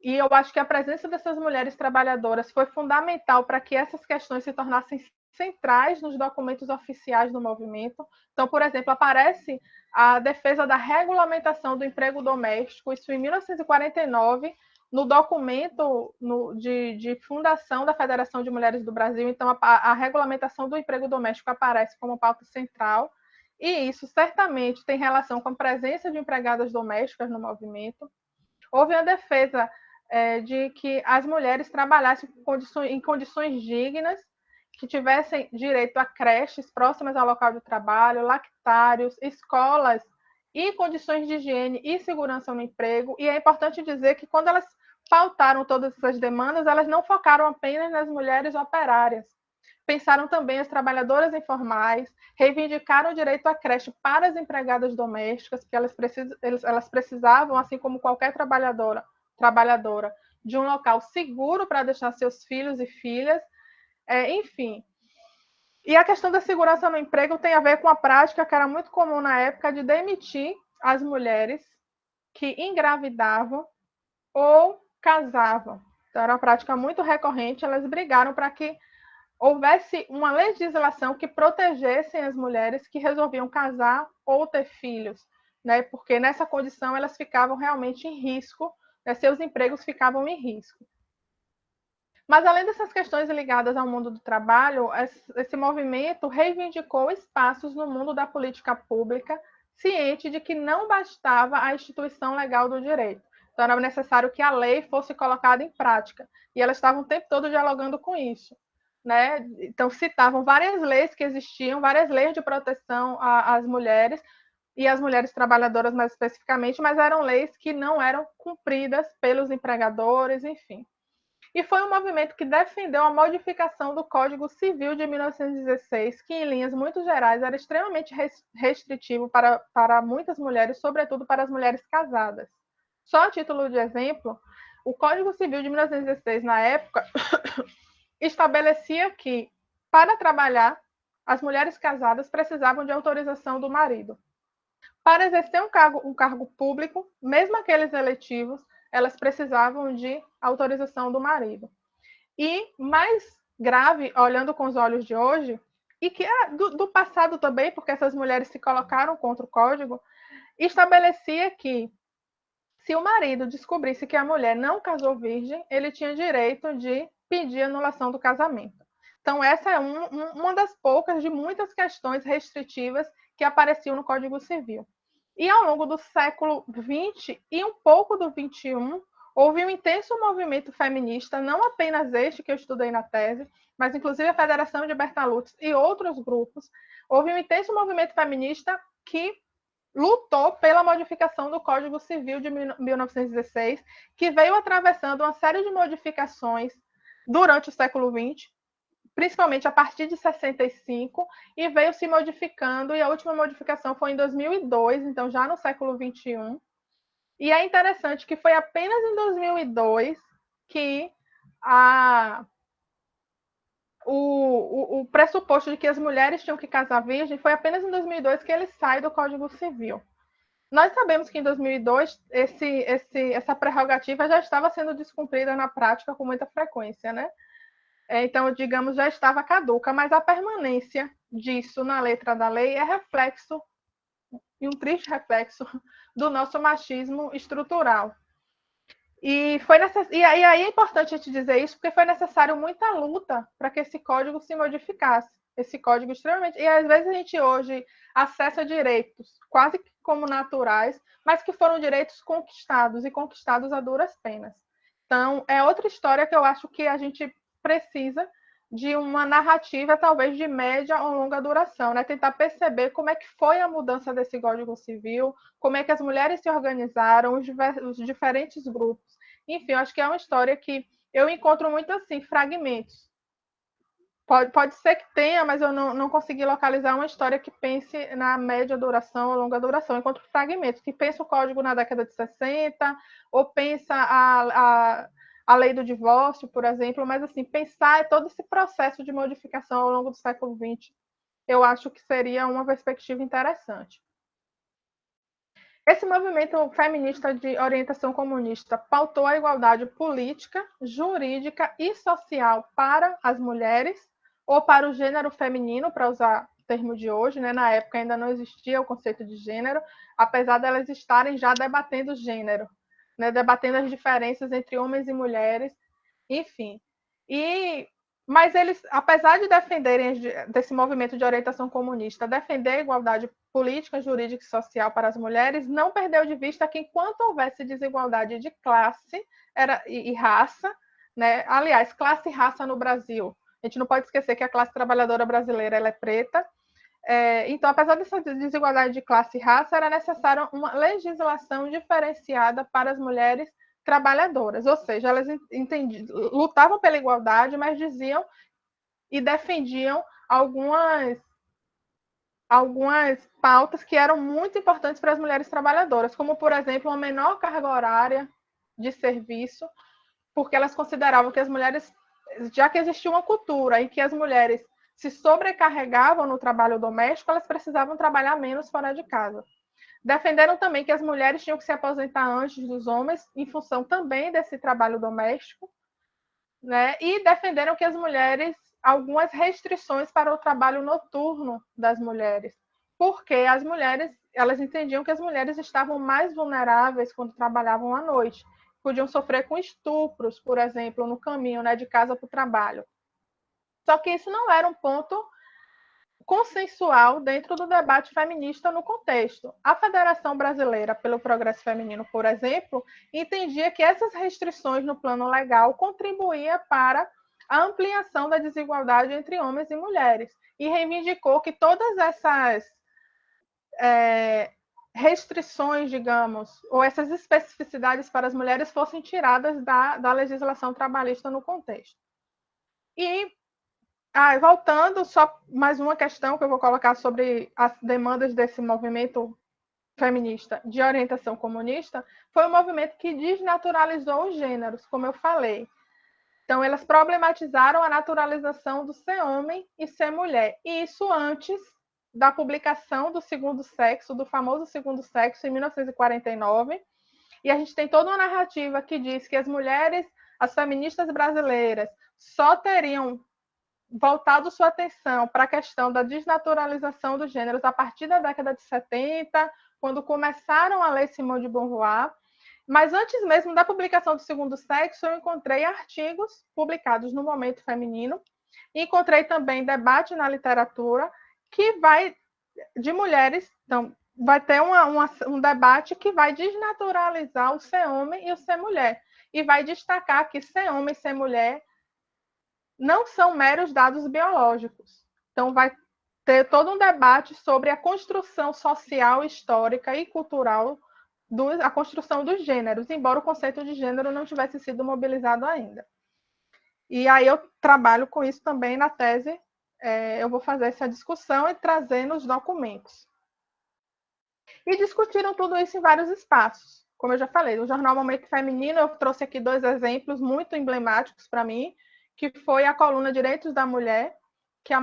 E eu acho que a presença dessas mulheres trabalhadoras foi fundamental para que essas questões se tornassem centrais nos documentos oficiais do movimento. Então, por exemplo, aparece a defesa da regulamentação do emprego doméstico, isso em 1949, no documento de fundação da Federação de Mulheres do Brasil. Então, a regulamentação do emprego doméstico aparece como pauta central, e isso certamente tem relação com a presença de empregadas domésticas no movimento. Houve a defesa de que as mulheres trabalhassem em condições dignas, que tivessem direito a creches próximas ao local de trabalho, lactários, escolas e condições de higiene e segurança no emprego. E é importante dizer que, quando elas pautaram todas essas demandas, elas não focaram apenas nas mulheres operárias. Pensaram também as trabalhadoras informais, reivindicaram o direito à creche para as empregadas domésticas, que elas precisavam, assim como qualquer trabalhadora, de um local seguro para deixar seus filhos e filhas, enfim. E a questão da segurança no emprego tem a ver com a prática que era muito comum na época de demitir as mulheres que engravidavam ou casavam. Então, era uma prática muito recorrente. Elas brigaram para que houvesse uma legislação que protegesse as mulheres que resolviam casar ou ter filhos, né? Porque nessa condição elas ficavam realmente em risco, né? Seus empregos ficavam em risco. Mas, além dessas questões ligadas ao mundo do trabalho, esse movimento reivindicou espaços no mundo da política pública, ciente de que não bastava a instituição legal do direito. Então, era necessário que a lei fosse colocada em prática. E elas estavam o tempo todo dialogando com isso, né? Então, citavam várias leis que existiam, várias leis de proteção às mulheres, e às mulheres trabalhadoras mais especificamente, mas eram leis que não eram cumpridas pelos empregadores, enfim. E foi um movimento que defendeu a modificação do Código Civil de 1916, que, em linhas muito gerais, era extremamente restritivo para muitas mulheres, sobretudo para as mulheres casadas. Só a título de exemplo, o Código Civil de 1916, na época, estabelecia que, para trabalhar, as mulheres casadas precisavam de autorização do marido. Para exercer um cargo público, mesmo aqueles eletivos, elas precisavam de autorização do marido. E, mais grave, olhando com os olhos de hoje, e que é do passado também, porque essas mulheres se colocaram contra o código, estabelecia que, se o marido descobrisse que a mulher não casou virgem, ele tinha direito de pedir anulação do casamento. Então, essa é uma das poucas de muitas questões restritivas que apareciam no Código Civil. E, ao longo do século XX e um pouco do XXI, houve um intenso movimento feminista, não apenas este que eu estudei na tese, mas inclusive a Federação de Bertalucci e outros grupos. Houve um intenso movimento feminista que lutou pela modificação do Código Civil de 1916, que veio atravessando uma série de modificações durante o século XX, principalmente a partir de 65, e veio se modificando, e a última modificação foi em 2002, então já no século XXI. E é interessante que foi apenas em 2002 que o pressuposto de que as mulheres tinham que casar virgem, foi apenas em 2002 que ele sai do Código Civil. Nós sabemos que em 2002 essa prerrogativa já estava sendo descumprida na prática com muita frequência, né? Então, digamos, já estava caduca, mas a permanência disso na letra da lei é reflexo, e um triste reflexo, do nosso machismo estrutural. E aí é importante a gente dizer isso, porque foi necessário muita luta para que esse código se modificasse. Esse código extremamente... E às vezes a gente hoje acessa direitos quase como naturais, mas que foram direitos conquistados, e conquistados a duras penas. Então, é outra história que eu acho que a gente precisa de uma narrativa, talvez de média ou longa duração, né? Tentar perceber como é que foi a mudança desse Código Civil, como é que as mulheres se organizaram, os diferentes grupos. Enfim, eu acho que é uma história que eu encontro muito assim, fragmentos. Pode ser que tenha, mas eu não consegui localizar uma história que pense na média duração ou longa duração. Eu encontro fragmentos, que pensa o código na década de 60, ou pensa a lei do divórcio, por exemplo, mas assim, pensar todo esse processo de modificação ao longo do século XX, eu acho que seria uma perspectiva interessante. Esse movimento feminista de orientação comunista pautou a igualdade política, jurídica e social para as mulheres, ou para o gênero feminino, para usar o termo de hoje, né? Na época ainda não existia o conceito de gênero, apesar delas estarem já debatendo gênero, né? Debatendo as diferenças entre homens e mulheres, enfim. Mas eles, apesar de defenderem desse movimento de orientação comunista, defender a igualdade política, jurídica e social para as mulheres, não perdeu de vista que enquanto houvesse desigualdade de classe e raça, né? Aliás, classe e raça no Brasil, a gente não pode esquecer que a classe trabalhadora brasileira ela é preta, então, apesar dessa desigualdade de classe e raça, era necessária uma legislação diferenciada para as mulheres trabalhadoras, ou seja, elas lutavam pela igualdade, mas diziam e defendiam algumas pautas que eram muito importantes para as mulheres trabalhadoras, como, por exemplo, uma menor carga horária de serviço, porque elas consideravam que as mulheres, já que existia uma cultura em que as mulheres se sobrecarregavam no trabalho doméstico, elas precisavam trabalhar menos fora de casa. Defenderam também que as mulheres tinham que se aposentar antes dos homens, em função também desse trabalho doméstico, né? E defenderam que as mulheres, algumas restrições para o trabalho noturno das mulheres, porque as mulheres, elas entendiam que as mulheres estavam mais vulneráveis quando trabalhavam à noite, podiam sofrer com estupros, por exemplo, no caminho, né, de casa para o trabalho. Só que isso não era um ponto consensual dentro do debate feminista no contexto. A Federação Brasileira pelo Progresso Feminino, por exemplo, entendia que essas restrições no plano legal contribuíam para a ampliação da desigualdade entre homens e mulheres e reivindicou que todas essas restrições, digamos, ou essas especificidades para as mulheres fossem tiradas da legislação trabalhista no contexto. E voltando, só mais uma questão que eu vou colocar sobre as demandas desse movimento feminista de orientação comunista, foi um movimento que desnaturalizou os gêneros, como eu falei. Então, elas problematizaram a naturalização do ser homem e ser mulher. E isso antes da publicação do Segundo Sexo, do famoso Segundo Sexo, em 1949. E a gente tem toda uma narrativa que diz que as mulheres, as feministas brasileiras, só teriam voltado sua atenção para a questão da desnaturalização dos gêneros a partir da década de 70, quando começaram a ler Simone de Beauvoir. Mas antes mesmo da publicação do Segundo Sexo, eu encontrei artigos publicados no Momento Feminino, e encontrei também debate na literatura que vai de mulheres, então vai ter um debate que vai desnaturalizar o ser homem e o ser mulher, e vai destacar que ser homem e ser mulher não são meros dados biológicos. Então, vai ter todo um debate sobre a construção social, histórica e cultural, a construção dos gêneros, embora o conceito de gênero não tivesse sido mobilizado ainda. E aí eu trabalho com isso também na tese, eu vou fazer essa discussão e trazer nos documentos. E discutiram tudo isso em vários espaços. Como eu já falei, no jornal Momento Feminino, eu trouxe aqui 2 exemplos muito emblemáticos para mim, que foi a coluna Direitos da Mulher, que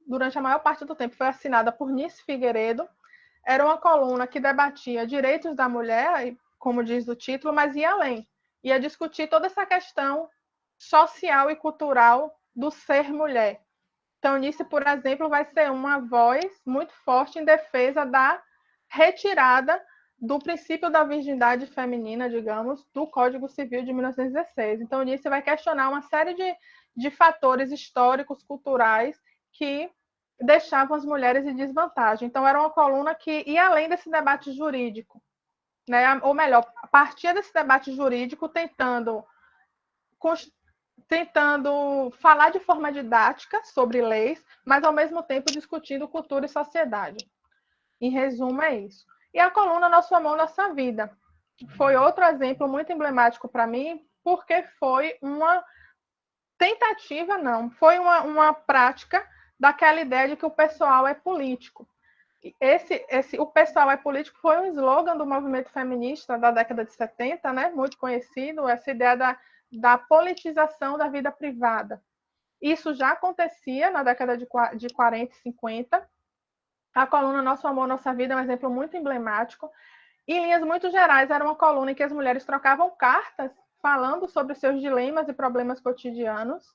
durante a maior parte do tempo, foi assinada por Nice Figueiredo. Era uma coluna que debatia direitos da mulher, como diz o título, mas ia além. Ia discutir toda essa questão social e cultural do ser mulher. Então, Nice, por exemplo, vai ser uma voz muito forte em defesa da retirada do princípio da virgindade feminina, digamos, do Código Civil de 1916. Então, Nice vai questionar uma série de fatores históricos, culturais, que deixavam as mulheres em desvantagem. Então, era uma coluna que ia além desse debate jurídico, né? Ou melhor, partia desse debate jurídico tentando falar de forma didática sobre leis, mas, ao mesmo tempo, discutindo cultura e sociedade. Em resumo, é isso. E a coluna Nosso Amor, Nossa Vida foi outro exemplo muito emblemático para mim, porque foi uma tentativa, não, foi uma prática daquela ideia de que o pessoal é político. O pessoal é político foi um slogan do movimento feminista da década de 70, né? Muito conhecido, essa ideia da politização da vida privada. Isso já acontecia na década de 40 e 50. A coluna Nosso Amor, Nossa Vida é um exemplo muito emblemático. Em linhas muito gerais, era uma coluna em que as mulheres trocavam cartas falando sobre seus dilemas e problemas cotidianos.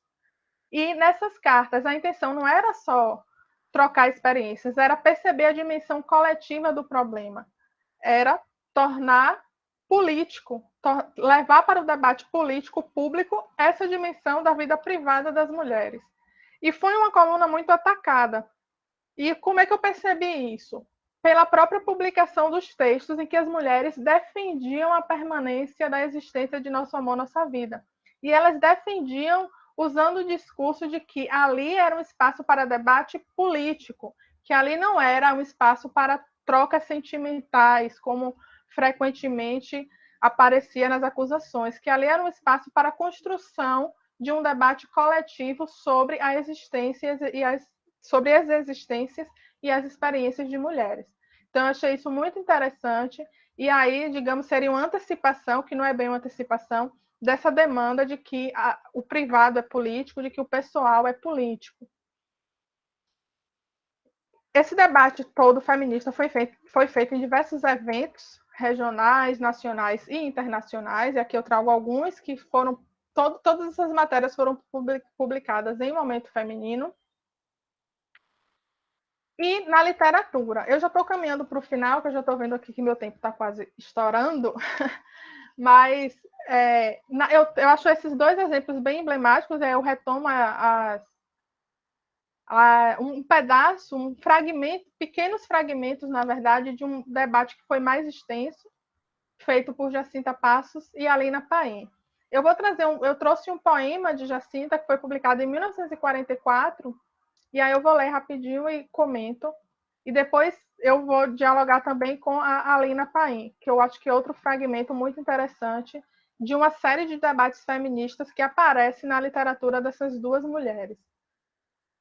E nessas cartas, a intenção não era só trocar experiências, era perceber a dimensão coletiva do problema, era tornar político, levar para o debate político público essa dimensão da vida privada das mulheres. E foi uma coluna muito atacada. E como é que eu percebi isso? Pela própria publicação dos textos em que as mulheres defendiam a permanência da existência de Nosso Amor, Nossa Vida. E elas defendiam usando o discurso de que ali era um espaço para debate político, que ali não era um espaço para trocas sentimentais, como frequentemente aparecia nas acusações, que ali era um espaço para a construção de um debate coletivo sobre a existência sobre as existências e as experiências de mulheres. Então, eu achei isso muito interessante. E aí, digamos, seria uma antecipação, que não é bem uma antecipação, dessa demanda de que o privado é político, de que o pessoal é político. Esse debate todo feminista foi feito em diversos eventos regionais, nacionais e internacionais, e aqui eu trago alguns que foram, todas essas matérias foram publicadas em Momento Feminino. E na literatura, eu já estou caminhando para o final, que eu já estou vendo aqui que meu tempo está quase estourando, mas eu acho esses dois exemplos bem emblemáticos. Eu retomo um pedaço, um fragmento, pequenos fragmentos, na verdade, de um debate que foi mais extenso, feito por Jacinta Passos e Alina Paim. Eu trouxe um poema de Jacinta que foi publicado em 1944, e aí eu vou ler rapidinho e comento. E depois eu vou dialogar também com a Alina Paim, que eu acho que é outro fragmento muito interessante de uma série de debates feministas que aparece na literatura dessas duas mulheres.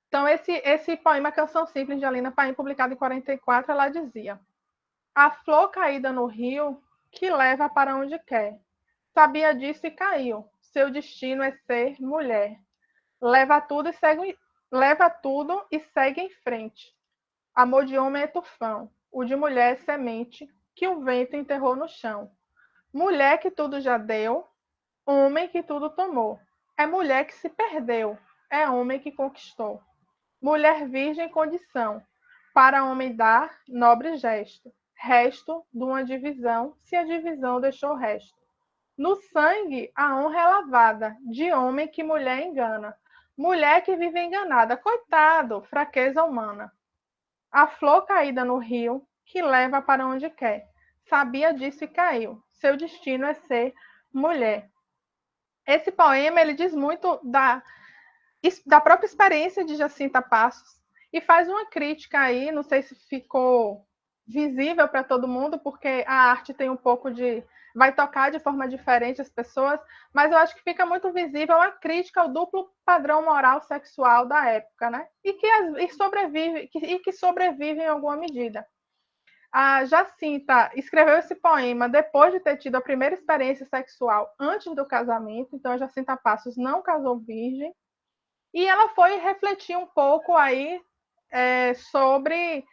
Então, esse poema Canção Simples, de Alina Paim, publicado em 44, ela dizia: a flor caída no rio, que leva para onde quer. Sabia disso e caiu. Seu destino é ser mulher. Leva tudo e segue em frente. Amor de homem é tufão, o de mulher é semente que o vento enterrou no chão. Mulher que tudo já deu, homem que tudo tomou. É mulher que se perdeu, é homem que conquistou. Mulher virgem condição, para homem dar nobre gesto. Resto de uma divisão, se a divisão deixou o resto. No sangue, a honra é lavada, de homem que mulher engana. Mulher que vive enganada, coitado, fraqueza humana. A flor caída no rio, que leva para onde quer. Sabia disso e caiu. Seu destino é ser mulher. Esse poema ele diz muito da própria experiência de Jacinta Passos e faz uma crítica aí, não sei se ficou visível para todo mundo, porque a arte tem um pouco de... vai tocar de forma diferente as pessoas, mas eu acho que fica muito visível a crítica ao duplo padrão moral sexual da época, né? E que sobrevive em alguma medida. A Jacinta escreveu esse poema depois de ter tido a primeira experiência sexual antes do casamento, então a Jacinta Passos não casou virgem, e ela foi refletir um pouco aí sobre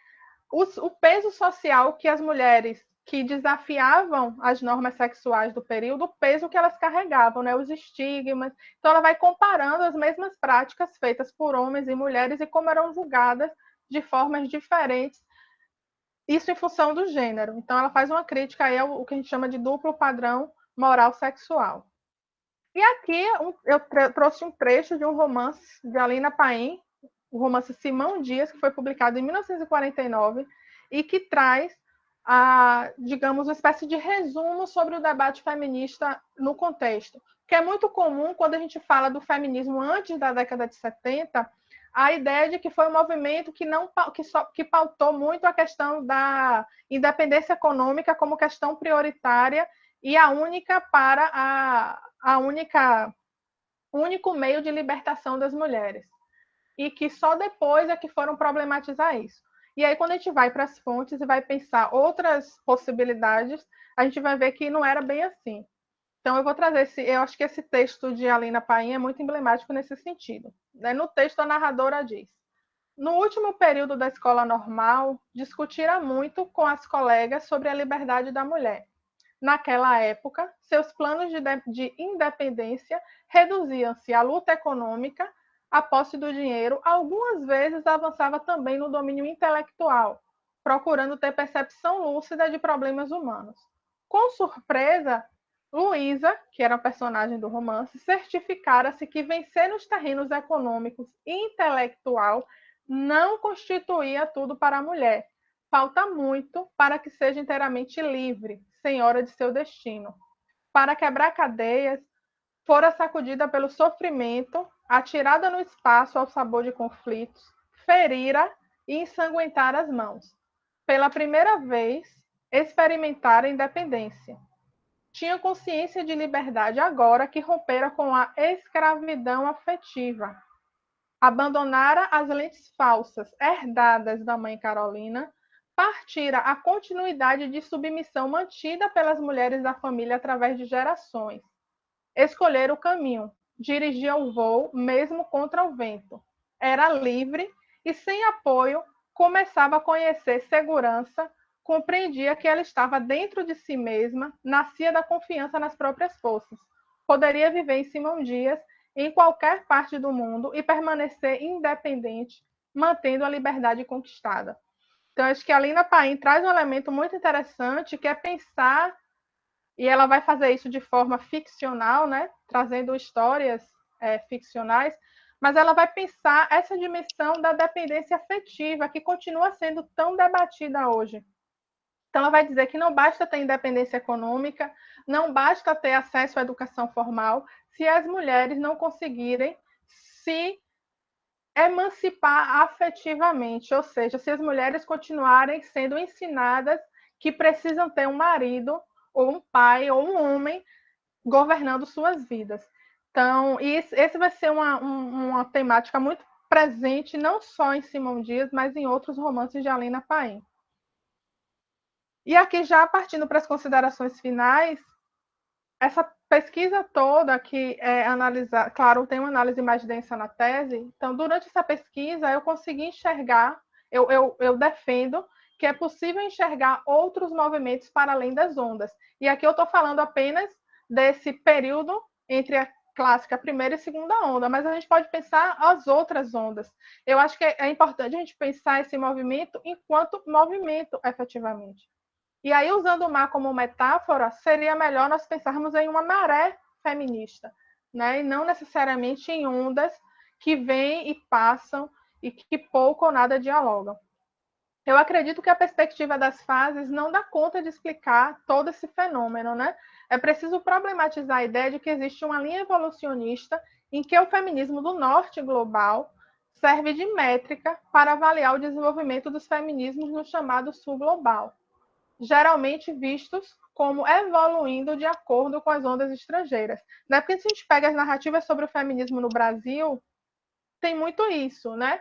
o peso social que as mulheres que desafiavam as normas sexuais do período, o peso que elas carregavam, né, os estigmas. Então, ela vai comparando as mesmas práticas feitas por homens e mulheres e como eram julgadas de formas diferentes, isso em função do gênero. Então, ela faz uma crítica aí ao que a gente chama de duplo padrão moral sexual. E aqui eu trouxe um trecho de um romance de Alina Paim, o romance Simão Dias, que foi publicado em 1949 e que traz, digamos, uma espécie de resumo sobre o debate feminista no contexto, que é muito comum quando a gente fala do feminismo antes da década de 70, a ideia de que foi um movimento que pautou muito a questão da independência econômica como questão prioritária e a única o único meio de libertação das mulheres. E que só depois é que foram problematizar isso. E aí, quando a gente vai para as fontes e vai pensar outras possibilidades, a gente vai ver que não era bem assim. Então, eu vou trazer eu acho que esse texto de Alina Paim é muito emblemático nesse sentido. No texto, a narradora diz: no último período da escola normal, discutira muito com as colegas sobre a liberdade da mulher. Naquela época, seus planos de independência reduziam-se à luta econômica, à posse do dinheiro, algumas vezes avançava também no domínio intelectual, procurando ter percepção lúcida de problemas humanos. Com surpresa, Luísa, que era a personagem do romance, certificara-se que vencer nos terrenos econômicos e intelectual não constituía tudo para a mulher. Falta muito para que seja inteiramente livre, senhora de seu destino. Para quebrar cadeias, fora sacudida pelo sofrimento, atirada no espaço ao sabor de conflitos, ferira e ensanguentara as mãos. Pela primeira vez, experimentara a independência. Tinha consciência de liberdade agora que rompera com a escravidão afetiva. Abandonara as lentes falsas herdadas da mãe Carolina, partira a continuidade de submissão mantida pelas mulheres da família através de gerações. Escolher o caminho, dirigia o voo mesmo contra o vento. Era livre e, sem apoio, começava a conhecer segurança, compreendia que ela estava dentro de si mesma, nascia da confiança nas próprias forças. Poderia viver em Simão Dias, em qualquer parte do mundo, e permanecer independente, mantendo a liberdade conquistada. Então, acho que a Lina Paim traz um elemento muito interessante, que é pensar, e ela vai fazer isso de forma ficcional, né? Trazendo histórias ficcionais, mas ela vai pensar essa dimensão da dependência afetiva, que continua sendo tão debatida hoje. Então, ela vai dizer que não basta ter independência econômica, não basta ter acesso à educação formal, se as mulheres não conseguirem se emancipar afetivamente, ou seja, se as mulheres continuarem sendo ensinadas que precisam ter um marido, ou um pai, ou um homem governando suas vidas. Então, esse vai ser uma temática muito presente, não só em Simão Dias, mas em outros romances de Alina Paim. E aqui, já partindo para as considerações finais, essa pesquisa toda que é analisar, claro, tem uma análise mais densa na tese, então, durante essa pesquisa, eu consegui enxergar, eu defendo que é possível enxergar outros movimentos para além das ondas. E aqui eu estou falando apenas desse período entre a clássica primeira e segunda onda, mas a gente pode pensar as outras ondas. Eu acho que é importante a gente pensar esse movimento enquanto movimento, efetivamente. E aí, usando o mar como metáfora, seria melhor nós pensarmos em uma maré feminista, né? E não necessariamente em ondas que vêm e passam e que pouco ou nada dialogam. Eu acredito que a perspectiva das fases não dá conta de explicar todo esse fenômeno, né? É preciso problematizar a ideia de que existe uma linha evolucionista em que o feminismo do norte global serve de métrica para avaliar o desenvolvimento dos feminismos no chamado sul global, geralmente vistos como evoluindo de acordo com as ondas estrangeiras. Né? Porque se a gente pega as narrativas sobre o feminismo no Brasil, tem muito isso, né?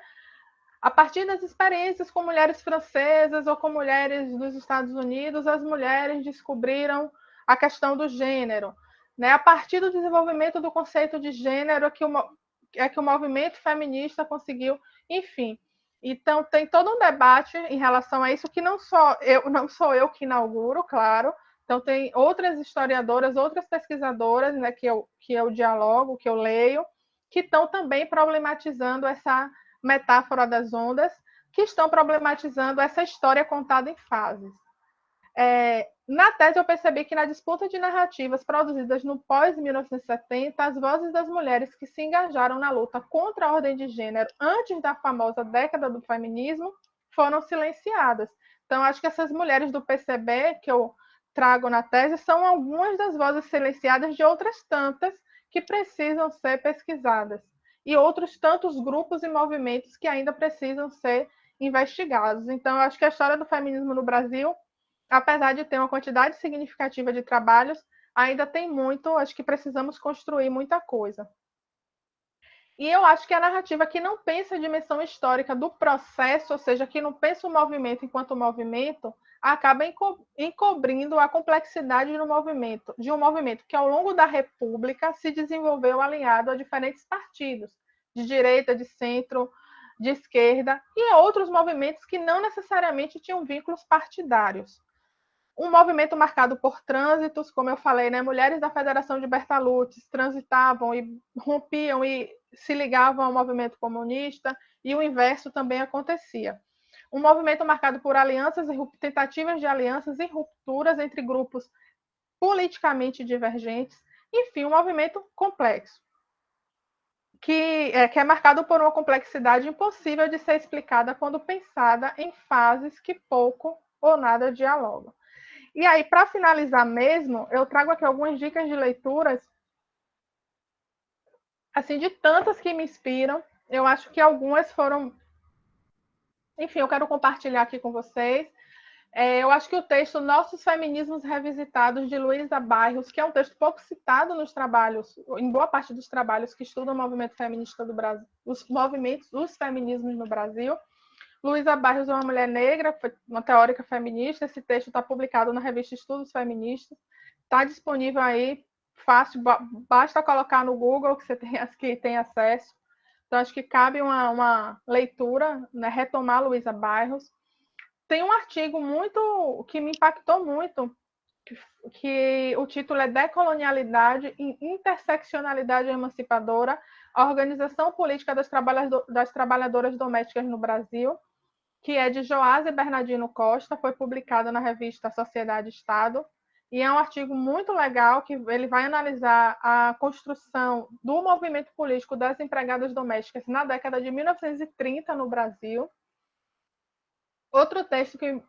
A partir das experiências com mulheres francesas ou com mulheres dos Estados Unidos, as mulheres descobriram a questão do gênero. Né? A partir do desenvolvimento do conceito de gênero é que o movimento feminista conseguiu, enfim. Então, tem todo um debate em relação a isso, que não sou eu que inauguro, claro. Então, tem outras historiadoras, outras pesquisadoras, né, que eu dialogo, que eu leio, que estão também problematizando essa metáfora das ondas, que estão problematizando essa história contada em fases. Na tese, eu percebi que na disputa de narrativas produzidas no pós-1970, as vozes das mulheres que se engajaram na luta contra a ordem de gênero antes da famosa década do feminismo foram silenciadas. Então, acho que essas mulheres do PCB que eu trago na tese são algumas das vozes silenciadas de outras tantas que precisam ser pesquisadas, e outros tantos grupos e movimentos que ainda precisam ser investigados. Então, eu acho que a história do feminismo no Brasil, apesar de ter uma quantidade significativa de trabalhos, ainda tem muito, acho que precisamos construir muita coisa. E eu acho que a narrativa que não pensa a dimensão histórica do processo, ou seja, que não pensa o movimento enquanto movimento, acaba encobrindo a complexidade de um movimento que, ao longo da República, se desenvolveu alinhado a diferentes partidos, de direita, de centro, de esquerda, e outros movimentos que não necessariamente tinham vínculos partidários. Um movimento marcado por trânsitos, como eu falei, né? Mulheres da Federação de Bertalucci transitavam e rompiam e se ligavam ao movimento comunista, e o inverso também acontecia. Um movimento marcado por alianças e tentativas de alianças e rupturas entre grupos politicamente divergentes, enfim, um movimento complexo, que é marcado por uma complexidade impossível de ser explicada quando pensada em fases que pouco ou nada dialogam. E aí, para finalizar mesmo, eu trago aqui algumas dicas de leituras, assim, de tantas que me inspiram. Eu acho que algumas foram... Enfim, eu quero compartilhar aqui com vocês. Eu acho que o texto Nossos Feminismos Revisitados, de Luísa Barros, que é um texto pouco citado nos trabalhos, em boa parte dos trabalhos que estudam o movimento feminista do Brasil, os feminismos no Brasil. Luísa Barros é uma mulher negra, uma teórica feminista. Esse texto está publicado na revista Estudos Feministas. Está disponível aí, fácil, basta colocar no Google que tem acesso. Então, acho que cabe uma leitura, né, retomar Luísa Barros. Tem um artigo muito que me impactou muito, que o título é Decolonialidade e Interseccionalidade Emancipadora, a Organização Política das Trabalhadoras Domésticas no Brasil, que é de Joás Bernardino Costa, foi publicado na revista Sociedade e Estado, e é um artigo muito legal, que ele vai analisar a construção do movimento político das empregadas domésticas na década de 1930 no Brasil. Outro texto que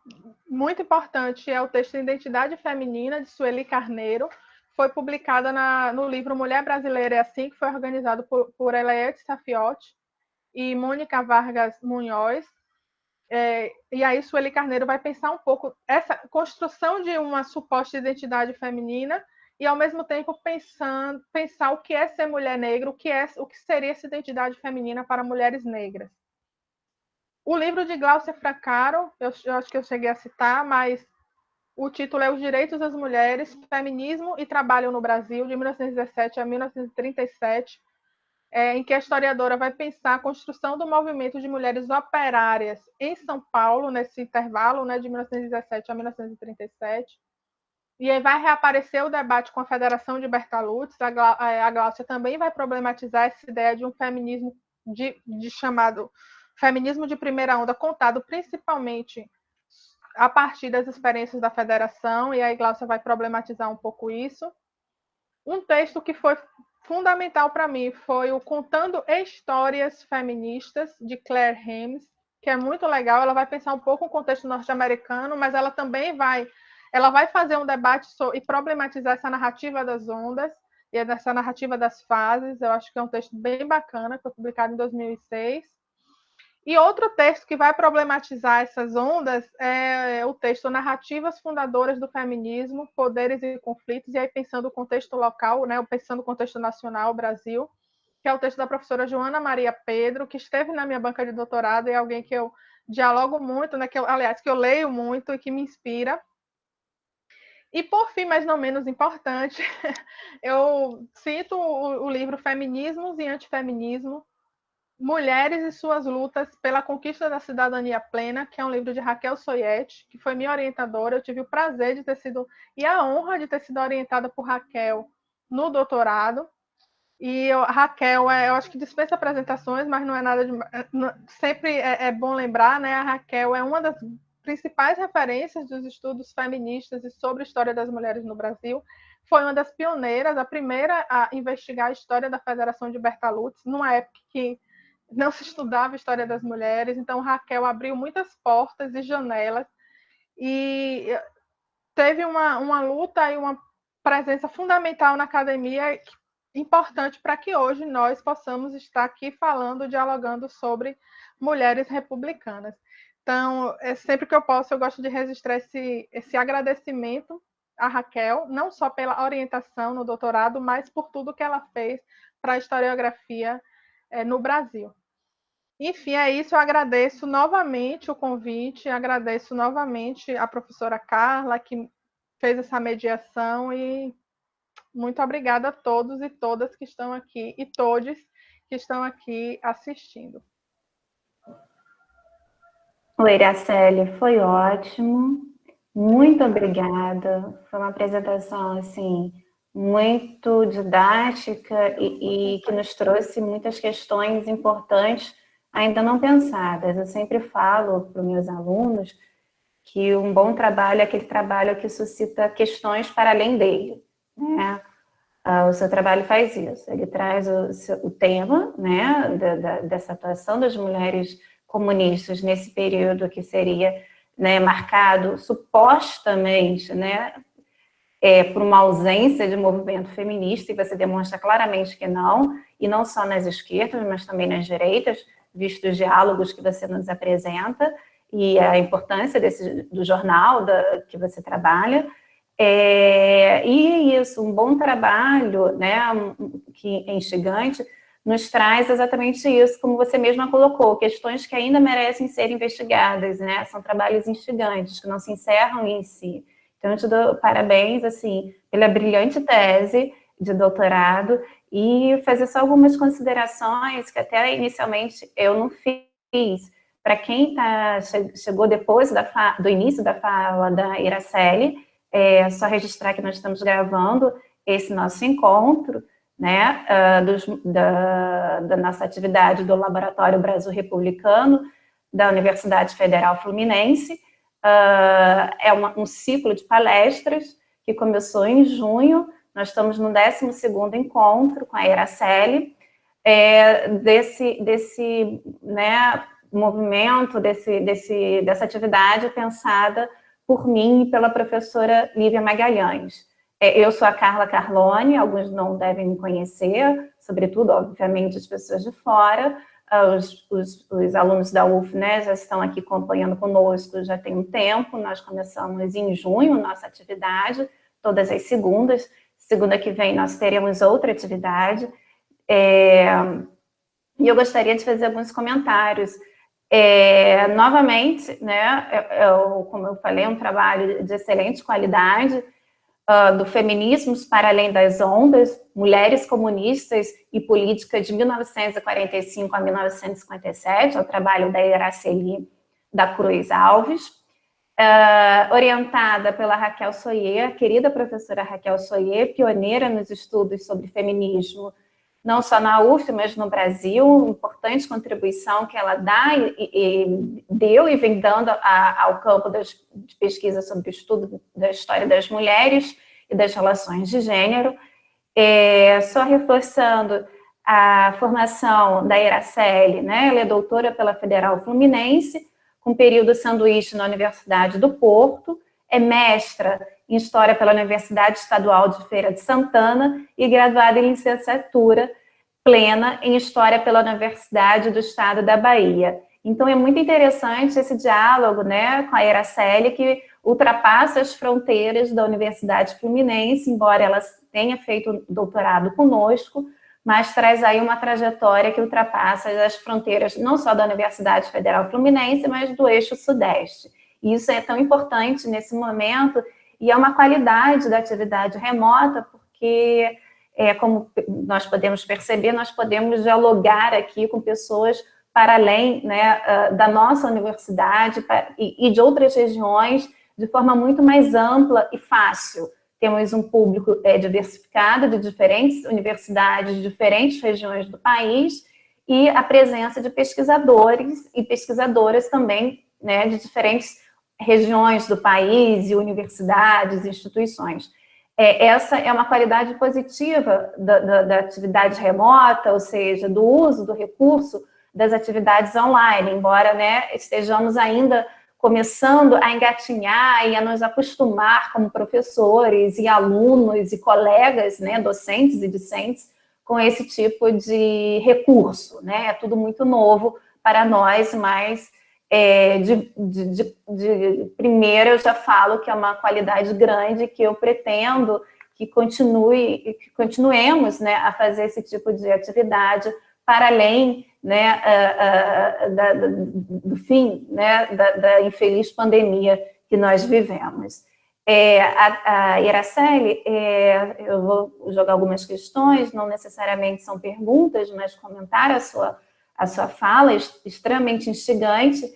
muito importante é o texto Identidade Feminina, de Sueli Carneiro, foi publicada no livro Mulher Brasileira é Assim, que foi organizado por Eliette Safiotti e Mônica Vargas Munhoz. E aí Sueli Carneiro vai pensar um pouco essa construção de uma suposta identidade feminina e, ao mesmo tempo, pensar o que é ser mulher negra, o que seria essa identidade feminina para mulheres negras. O livro de Glaucia Fraccaro, eu acho que eu cheguei a citar, mas o título é Os Direitos das Mulheres, Feminismo e Trabalho no Brasil, de 1917 a 1937, em que a historiadora vai pensar a construção do movimento de mulheres operárias em São Paulo, nesse intervalo, né, de 1917 a 1937. E aí vai reaparecer o debate com a Federação de Bertalucci. A Glaucia também vai problematizar essa ideia de um feminismo de chamado feminismo de primeira onda, contado principalmente a partir das experiências da Federação, e aí Glaucia vai problematizar um pouco isso. Um texto que foi fundamental para mim foi o Contando Histórias Feministas, de Claire Hames, que é muito legal. Ela vai pensar um pouco o contexto norte-americano, mas ela também vai fazer um debate e problematizar essa narrativa das ondas e essa narrativa das fases. Eu acho que é um texto bem bacana, que foi publicado em 2006. E outro texto que vai problematizar essas ondas é o texto Narrativas Fundadoras do Feminismo, Poderes e Conflitos, e aí pensando o contexto local, né, pensando o contexto nacional, Brasil, que é o texto da professora Joana Maria Pedro, que esteve na minha banca de doutorado e é alguém que eu dialogo muito, né, que eu leio muito e que me inspira. E, por fim, mas não menos importante, eu cito o livro Feminismos e Antifeminismo, Mulheres e Suas Lutas pela Conquista da Cidadania Plena, que é um livro de Raquel Soyet, que foi minha orientadora. Eu tive o prazer de ter sido, e a honra de ter sido orientada por Raquel no doutorado. E Raquel, eu acho que dispensa apresentações, mas não é nada de... Sempre é bom lembrar, né? A Raquel é uma das principais referências dos estudos feministas e sobre a história das mulheres no Brasil. Foi uma das pioneiras, a primeira a investigar a história da Federação de Bertalucci, numa época que não se estudava a história das mulheres. Então, Raquel abriu muitas portas e janelas e teve uma luta e uma presença fundamental na academia, importante para que hoje nós possamos estar aqui falando, dialogando sobre mulheres republicanas. Então, sempre que eu posso, eu gosto de registrar esse agradecimento a Raquel, não só pela orientação no doutorado, mas por tudo que ela fez para a historiografia no Brasil. Enfim, é isso. Eu agradeço novamente o convite, agradeço novamente a professora Carla, que fez essa mediação, e muito obrigada a todos e todas que estão aqui, e todos que estão aqui assistindo. Oi, Iraceli, foi ótimo. Muito obrigada. Foi uma apresentação, assim, muito didática e que nos trouxe muitas questões importantes ainda não pensadas. Eu sempre falo para os meus alunos que um bom trabalho é aquele trabalho que suscita questões para além dele, né? O seu trabalho faz isso, ele traz o tema, né, dessa atuação das mulheres comunistas nesse período que seria, né, marcado supostamente, né, por uma ausência de movimento feminista, e você demonstra claramente que não, e não só nas esquerdas, mas também nas direitas, visto os diálogos que você nos apresenta, e a importância do jornal que você trabalha. E isso, um bom trabalho, né, que é instigante, nos traz exatamente isso, como você mesma colocou, questões que ainda merecem ser investigadas, né, são trabalhos instigantes, que não se encerram em si. Então, eu te dou parabéns, assim, pela brilhante tese de doutorado, e fazer só algumas considerações que até inicialmente eu não fiz. Para quem chegou depois do início da fala da Iraceli, só registrar que nós estamos gravando esse nosso encontro, né, da nossa atividade do Laboratório Brasil Republicano, da Universidade Federal Fluminense. É um ciclo de palestras que começou em junho. Nós estamos no 12º encontro com a Iraceli, desse né, movimento, dessa atividade pensada por mim e pela professora Lívia Magalhães. Eu sou a Carla Carlone, alguns não devem me conhecer, sobretudo, obviamente, as pessoas de fora. Os alunos da UF, né, já estão aqui acompanhando conosco já tem um tempo. Nós começamos em junho nossa atividade, todas as segundas. Segunda que vem nós teremos outra atividade. E eu gostaria de fazer alguns comentários. Novamente, né, como eu falei, um trabalho de excelente qualidade, do Feminismos para Além das Ondas, Mulheres Comunistas e Política de 1945 a 1957, é o trabalho da Iraceli da Cruz Alves, orientada pela Raquel Soyer, querida professora Raquel Soyer, pioneira nos estudos sobre feminismo, não só na UF, mas no Brasil, importante contribuição que ela dá deu e vem dando ao campo de pesquisa sobre o estudo da história das mulheres e das relações de gênero. Só reforçando a formação da Iraceli, né? Ela é doutora pela Federal Fluminense, com período sanduíche na Universidade do Porto, é mestra em História pela Universidade Estadual de Feira de Santana e graduada em licenciatura plena em História pela Universidade do Estado da Bahia. Então, é muito interessante esse diálogo, né, com a Iraceli, que ultrapassa as fronteiras da Universidade Fluminense, embora ela tenha feito doutorado conosco, mas traz aí uma trajetória que ultrapassa as fronteiras não só da Universidade Federal Fluminense, mas do eixo Sudeste. E isso é tão importante nesse momento, e é uma qualidade da atividade remota, porque, como nós podemos perceber, nós podemos dialogar aqui com pessoas para além, né, da nossa universidade e de outras regiões, de forma muito mais ampla e fácil. Temos um público diversificado, de diferentes universidades, de diferentes regiões do país, e a presença de pesquisadores e pesquisadoras também, né, de diferentes regiões do país, e universidades, instituições. Essa é uma qualidade positiva da atividade remota, ou seja, do uso do recurso das atividades online, embora, né, estejamos ainda começando a engatinhar e a nos acostumar como professores e alunos e colegas, né, docentes e discentes, com esse tipo de recurso, né? É tudo muito novo para nós, mas de primeira eu já falo que é uma qualidade grande, que eu pretendo que continuemos, né, a fazer esse tipo de atividade para além, né, do fim, né, da infeliz pandemia que nós vivemos. A Iraceli, eu vou jogar algumas questões, não necessariamente são perguntas, mas comentar a sua fala, extremamente instigante.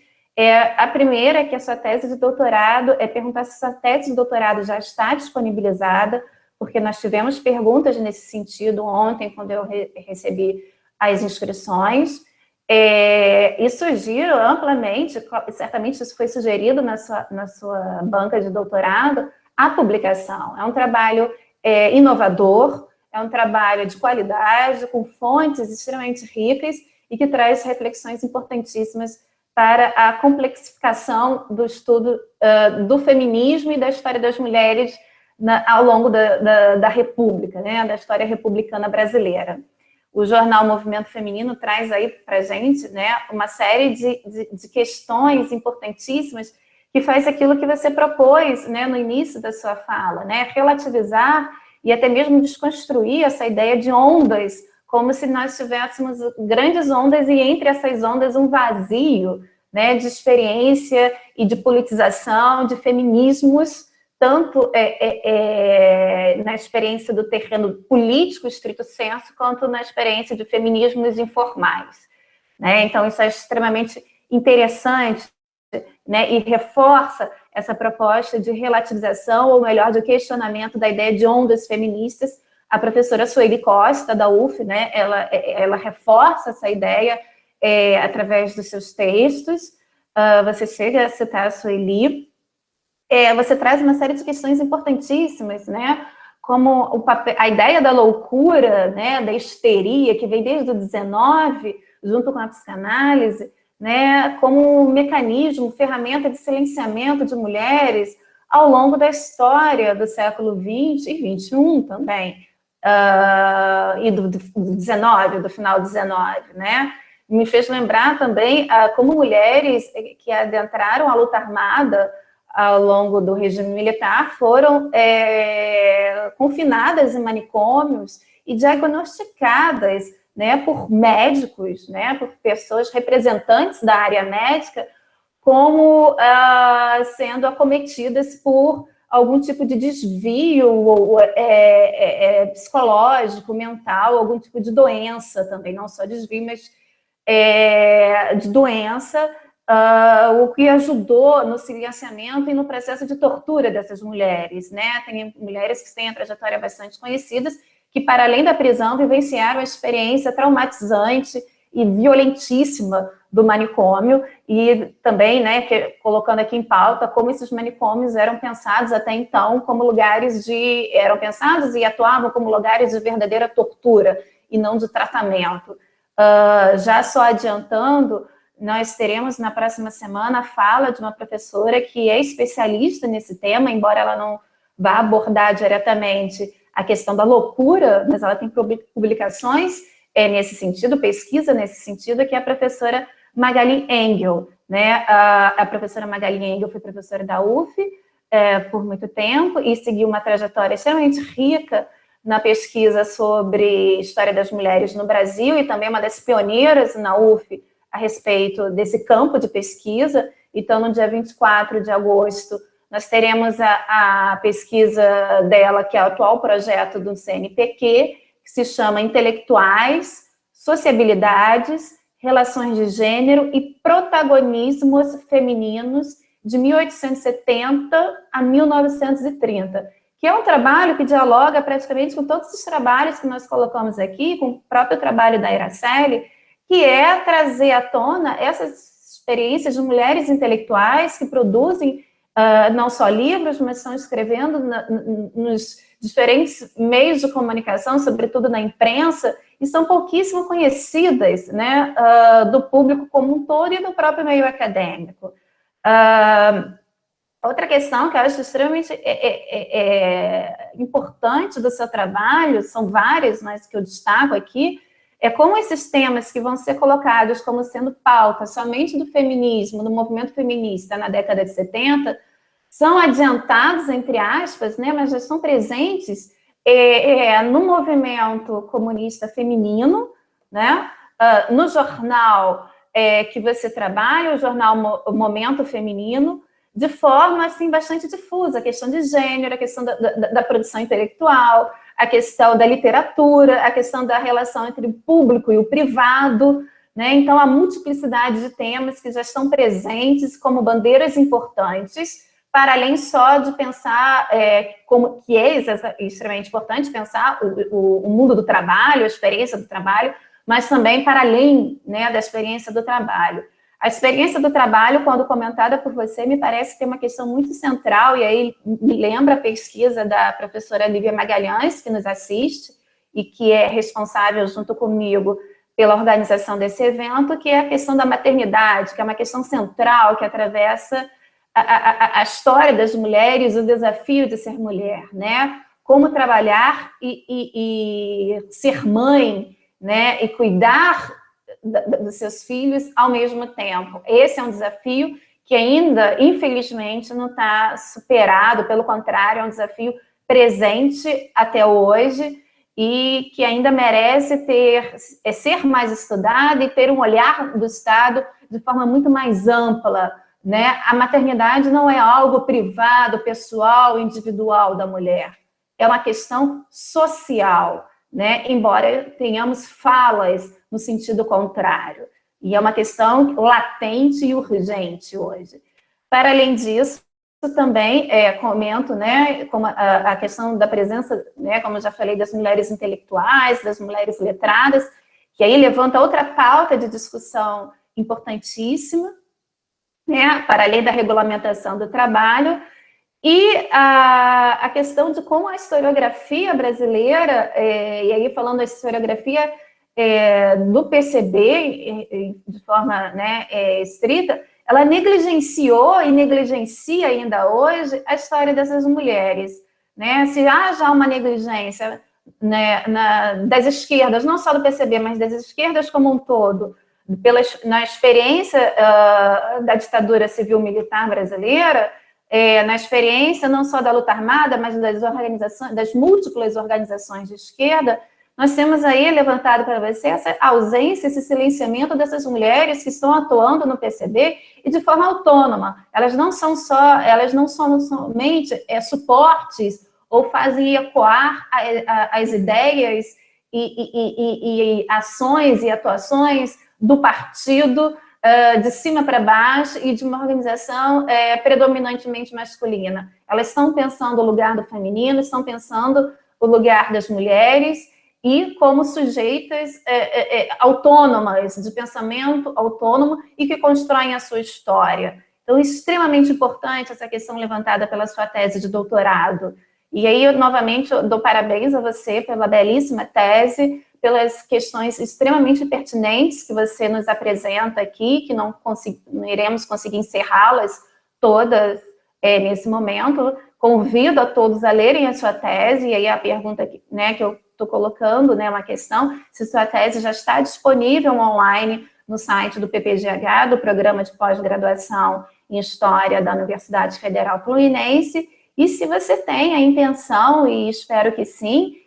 A primeira é que a sua tese de doutorado, perguntar se sua tese de doutorado já está disponibilizada, porque nós tivemos perguntas nesse sentido ontem, quando eu recebi as inscrições, e surgiram amplamente, certamente isso foi sugerido na sua banca de doutorado, a publicação. É um trabalho inovador, é um trabalho de qualidade, com fontes extremamente ricas e que traz reflexões importantíssimas para a complexificação do estudo do feminismo e da história das mulheres ao longo da República, né, da história republicana brasileira. O jornal Movimento Feminino traz aí para a gente, né, uma série de questões importantíssimas que faz aquilo que você propôs, né, no início da sua fala, né, relativizar e até mesmo desconstruir essa ideia de ondas, como se nós tivéssemos grandes ondas e entre essas ondas um vazio, né, de experiência e de politização, de feminismos, tanto na experiência do terreno político, estrito senso, quanto na experiência de feminismos informais, né? Então, isso é extremamente interessante, né? E reforça essa proposta de relativização, ou melhor, de questionamento da ideia de ondas feministas. A professora Sueli Costa, da UF, né? Ela reforça essa ideia através dos seus textos. Você chega a citar a Sueli. Você traz uma série de questões importantíssimas, né? Como a ideia da loucura, né? Da histeria, que vem desde o XIX, junto com a psicanálise, né? Como um mecanismo, ferramenta de silenciamento de mulheres ao longo da história do século XX e XXI também, e do XIX, do final do XIX, né? Me fez lembrar também como mulheres que adentraram a luta armada ao longo do regime militar, foram confinadas em manicômios e diagnosticadas, né, por médicos, né, por pessoas representantes da área médica, como sendo acometidas por algum tipo de desvio psicológico, mental, algum tipo de doença também, não só desvio, mas de doença, o que ajudou no silenciamento e no processo de tortura dessas mulheres, né? Tem mulheres que têm a trajetória bastante conhecidas, que para além da prisão vivenciaram a experiência traumatizante e violentíssima do manicômio, e também, né, colocando aqui em pauta como esses manicômios eram pensados até então como lugares eram pensados e atuavam como lugares de verdadeira tortura e não de tratamento. Já só adiantando, nós teremos na próxima semana a fala de uma professora que é especialista nesse tema, embora ela não vá abordar diretamente a questão da loucura, mas ela tem publicações nesse sentido, pesquisa nesse sentido, que é a professora Magali Engel, né? A professora Magali Engel foi professora da UF por muito tempo e seguiu uma trajetória extremamente rica na pesquisa sobre história das mulheres no Brasil, e também uma das pioneiras na UF a respeito desse campo de pesquisa. Então, no dia 24 de agosto, nós teremos a pesquisa dela, que é o atual projeto do CNPq, que se chama Intelectuais, Sociabilidades, Relações de Gênero e Protagonismos Femininos, de 1870 a 1930, que é um trabalho que dialoga praticamente com todos os trabalhos que nós colocamos aqui, com o próprio trabalho da Iraceli, que é trazer à tona essas experiências de mulheres intelectuais que produzem não só livros, mas estão escrevendo nos diferentes meios de comunicação, sobretudo na imprensa, e são pouquíssimo conhecidas, né, do público como um todo e do próprio meio acadêmico. Outra questão que eu acho extremamente importante do seu trabalho, são várias, mas que eu destaco aqui, é como esses temas que vão ser colocados como sendo pauta somente do feminismo, do movimento feminista na década de 70, são adiantados, entre aspas, né, mas já estão presentes no movimento comunista feminino, né, no jornal que você trabalha, o jornal Momento Feminino, de forma assim, bastante difusa, a questão de gênero, a questão da produção intelectual, a questão da literatura, a questão da relação entre o público e o privado, né? Então, a multiplicidade de temas que já estão presentes como bandeiras importantes, para além só de pensar, como que é extremamente importante pensar o mundo do trabalho, a experiência do trabalho, mas também para além, né, da experiência do trabalho. A experiência do trabalho, quando comentada por você, me parece ter uma questão muito central, e aí me lembra a pesquisa da professora Lívia Magalhães, que nos assiste, e que é responsável, junto comigo, pela organização desse evento, que é a questão da maternidade, que é uma questão central, que atravessa a história das mulheres, o desafio de ser mulher, né? Como trabalhar e ser mãe, né? E cuidar dos seus filhos ao mesmo tempo. Esse é um desafio que ainda, infelizmente, não está superado, pelo contrário, é um desafio presente até hoje e que ainda merece ser mais estudado e ter um olhar do Estado de forma muito mais ampla, né? A maternidade não é algo privado, pessoal, individual da mulher, é uma questão social, né? Embora tenhamos falas no sentido contrário. E é uma questão latente e urgente hoje. Para além disso, também comento, né, como a questão da presença, né, como eu já falei, das mulheres intelectuais, das mulheres letradas, que aí levanta outra pauta de discussão importantíssima, né, para além da regulamentação do trabalho, e a questão de como a historiografia brasileira, e aí falando da historiografia do PCB, de forma, né, estrita, ela negligenciou e negligencia ainda hoje a história dessas mulheres, né? Se há já uma negligência, né, das esquerdas, não só do PCB, mas das esquerdas como um todo, na experiência da ditadura civil-militar brasileira, na experiência não só da luta armada, mas das múltiplas organizações de esquerda, nós temos aí levantado para você essa ausência, esse silenciamento dessas mulheres que estão atuando no PCB e de forma autônoma. Elas não são somente suportes ou fazem ecoar as ideias e ações e atuações do partido de cima para baixo e de uma organização predominantemente masculina. Elas estão pensando o lugar do feminino, estão pensando o lugar das mulheres e como sujeitas autônomas, de pensamento autônomo e que constroem a sua história. Então, extremamente importante essa questão levantada pela sua tese de doutorado. E aí, novamente, eu dou parabéns a você pela belíssima tese, pelas questões extremamente pertinentes que você nos apresenta aqui, que não iremos conseguir encerrá-las todas nesse momento. Convido a todos a lerem a sua tese, e aí a pergunta que eu estou colocando, né, uma questão, se sua tese já está disponível online no site do PPGH, do Programa de Pós-Graduação em História da Universidade Federal Fluminense, e se você tem a intenção, e espero que sim,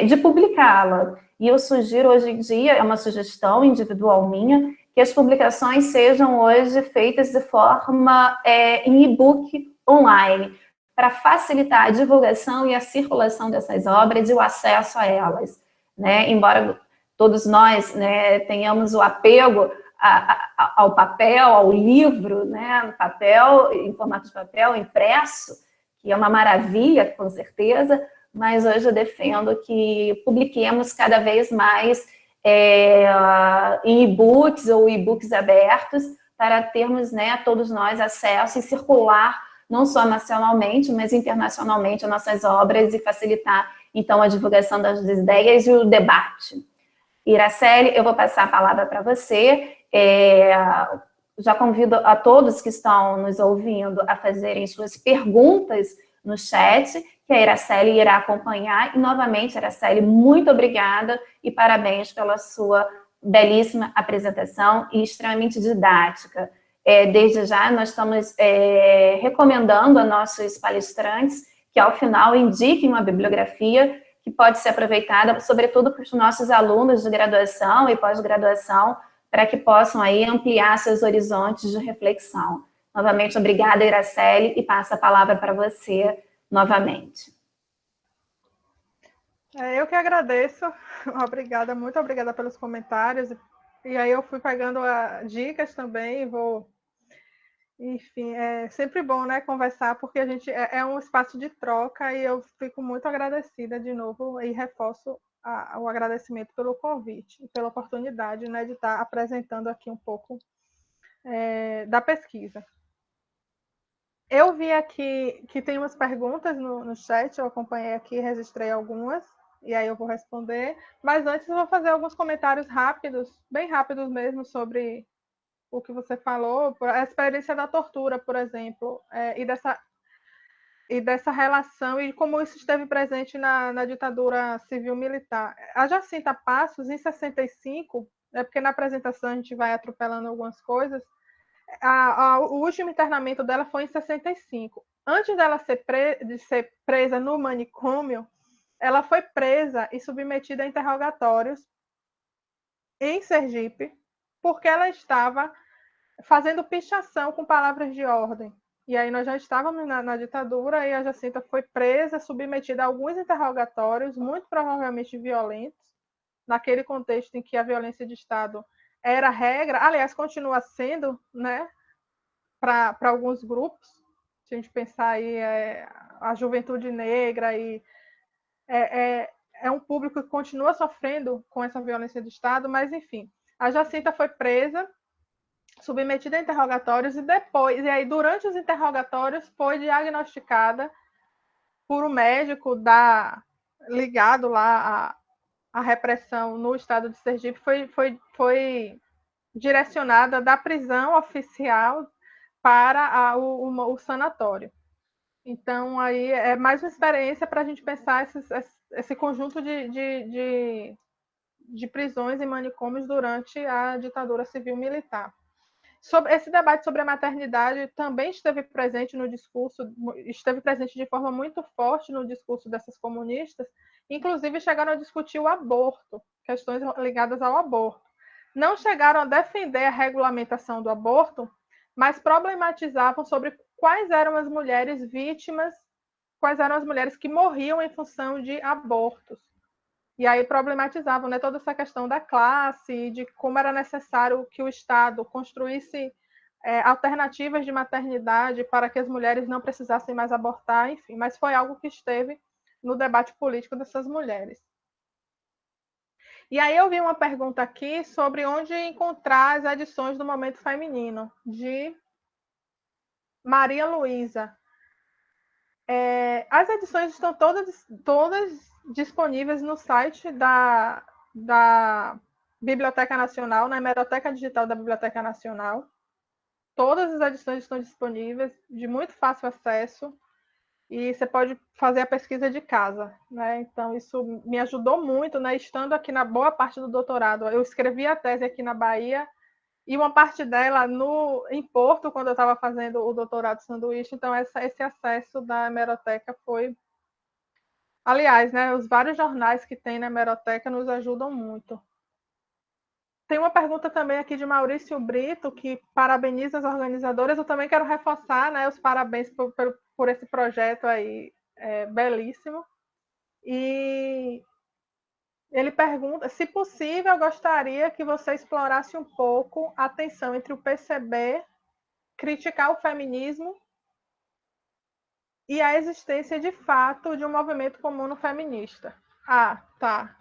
de publicá-la. E eu sugiro hoje em dia, é uma sugestão individual minha, que as publicações sejam hoje feitas de forma em e-book online, para facilitar a divulgação e a circulação dessas obras e o acesso a elas, né? Embora todos nós, né, tenhamos o apego ao papel, ao livro, né, no papel, em formato de papel, impresso, que é uma maravilha, com certeza, mas hoje eu defendo que publiquemos cada vez mais em e-books ou e-books abertos, para termos, né, todos nós acesso e circular não só nacionalmente, mas internacionalmente, as nossas obras e facilitar, então, a divulgação das ideias e o debate. Iraceli, eu vou passar a palavra para você. Já convido a todos que estão nos ouvindo a fazerem suas perguntas no chat, que a Iraceli irá acompanhar. E, novamente, Iraceli, muito obrigada e parabéns pela sua belíssima apresentação e extremamente didática. Desde já, nós estamos recomendando a nossos palestrantes que, ao final, indiquem uma bibliografia que pode ser aproveitada, sobretudo para os nossos alunos de graduação e pós-graduação, para que possam aí ampliar seus horizontes de reflexão. Novamente, obrigada, Iraceli, e passo a palavra para você novamente. Eu que agradeço, obrigada, muito obrigada pelos comentários. E aí eu fui pegando dicas também, enfim, é sempre bom, né, conversar, porque a gente é um espaço de troca e eu fico muito agradecida de novo e reforço o agradecimento pelo convite e pela oportunidade, né, de estar apresentando aqui um pouco da pesquisa. Eu vi aqui que tem umas perguntas no chat, eu acompanhei aqui, registrei algumas, e aí eu vou responder. Mas antes eu vou fazer alguns comentários rápidos, bem rápidos mesmo, sobre o que você falou, a experiência da tortura, por exemplo, e dessa relação, e como isso esteve presente na ditadura civil-militar. A Jacinta Passos, em 65, porque na apresentação a gente vai atropelando algumas coisas, o último internamento dela foi em 65. Antes dela de ser presa no manicômio, ela foi presa e submetida a interrogatórios em Sergipe, porque ela estava fazendo pichação com palavras de ordem. E aí nós já estávamos na ditadura e a Jacinta foi presa, submetida a alguns interrogatórios, muito provavelmente violentos, naquele contexto em que a violência de Estado era regra, aliás, continua sendo, né, para alguns grupos, se a gente pensar aí a juventude negra, e é um público que continua sofrendo com essa violência de Estado, mas enfim, a Jacinta foi presa, submetida a interrogatórios e aí durante os interrogatórios foi diagnosticada por um médico ligado lá à repressão no estado de Sergipe, foi direcionada da prisão oficial para o sanatório. Então, aí é mais uma experiência para a gente pensar esse conjunto de prisões e manicômios durante a ditadura civil-militar. Esse debate sobre a maternidade também esteve presente no discurso, esteve presente de forma muito forte no discurso dessas comunistas, inclusive chegaram a discutir o aborto, questões ligadas ao aborto. Não chegaram a defender a regulamentação do aborto, mas problematizavam sobre quais eram as mulheres vítimas, quais eram as mulheres que morriam em função de abortos. E aí problematizavam, né, toda essa questão da classe, de como era necessário que o Estado construísse alternativas de maternidade para que as mulheres não precisassem mais abortar, enfim, mas foi algo que esteve no debate político dessas mulheres. E aí eu vi uma pergunta aqui sobre onde encontrar as edições do Momento Feminino, de Maria Luísa. As edições estão todas disponíveis no site da Biblioteca Nacional, na hemeroteca digital da Biblioteca Nacional. Todas as edições estão disponíveis, de muito fácil acesso, e você pode fazer a pesquisa de casa, né? Então, isso me ajudou muito, né? Estando aqui na boa parte do doutorado. Eu escrevi a tese aqui na Bahia, e uma parte dela em Porto, quando eu estava fazendo o doutorado sanduíche. Então, esse acesso da hemeroteca foi... Aliás, né, os vários jornais que tem na hemeroteca nos ajudam muito. Tem uma pergunta também aqui de Maurício Brito, que parabeniza as organizadoras. Eu também quero reforçar, né, os parabéns por esse projeto aí, belíssimo. E ele pergunta, se possível, eu gostaria que você explorasse um pouco a tensão entre o PCB, criticar o feminismo e a existência de fato de um movimento comum feminista. Ah, tá.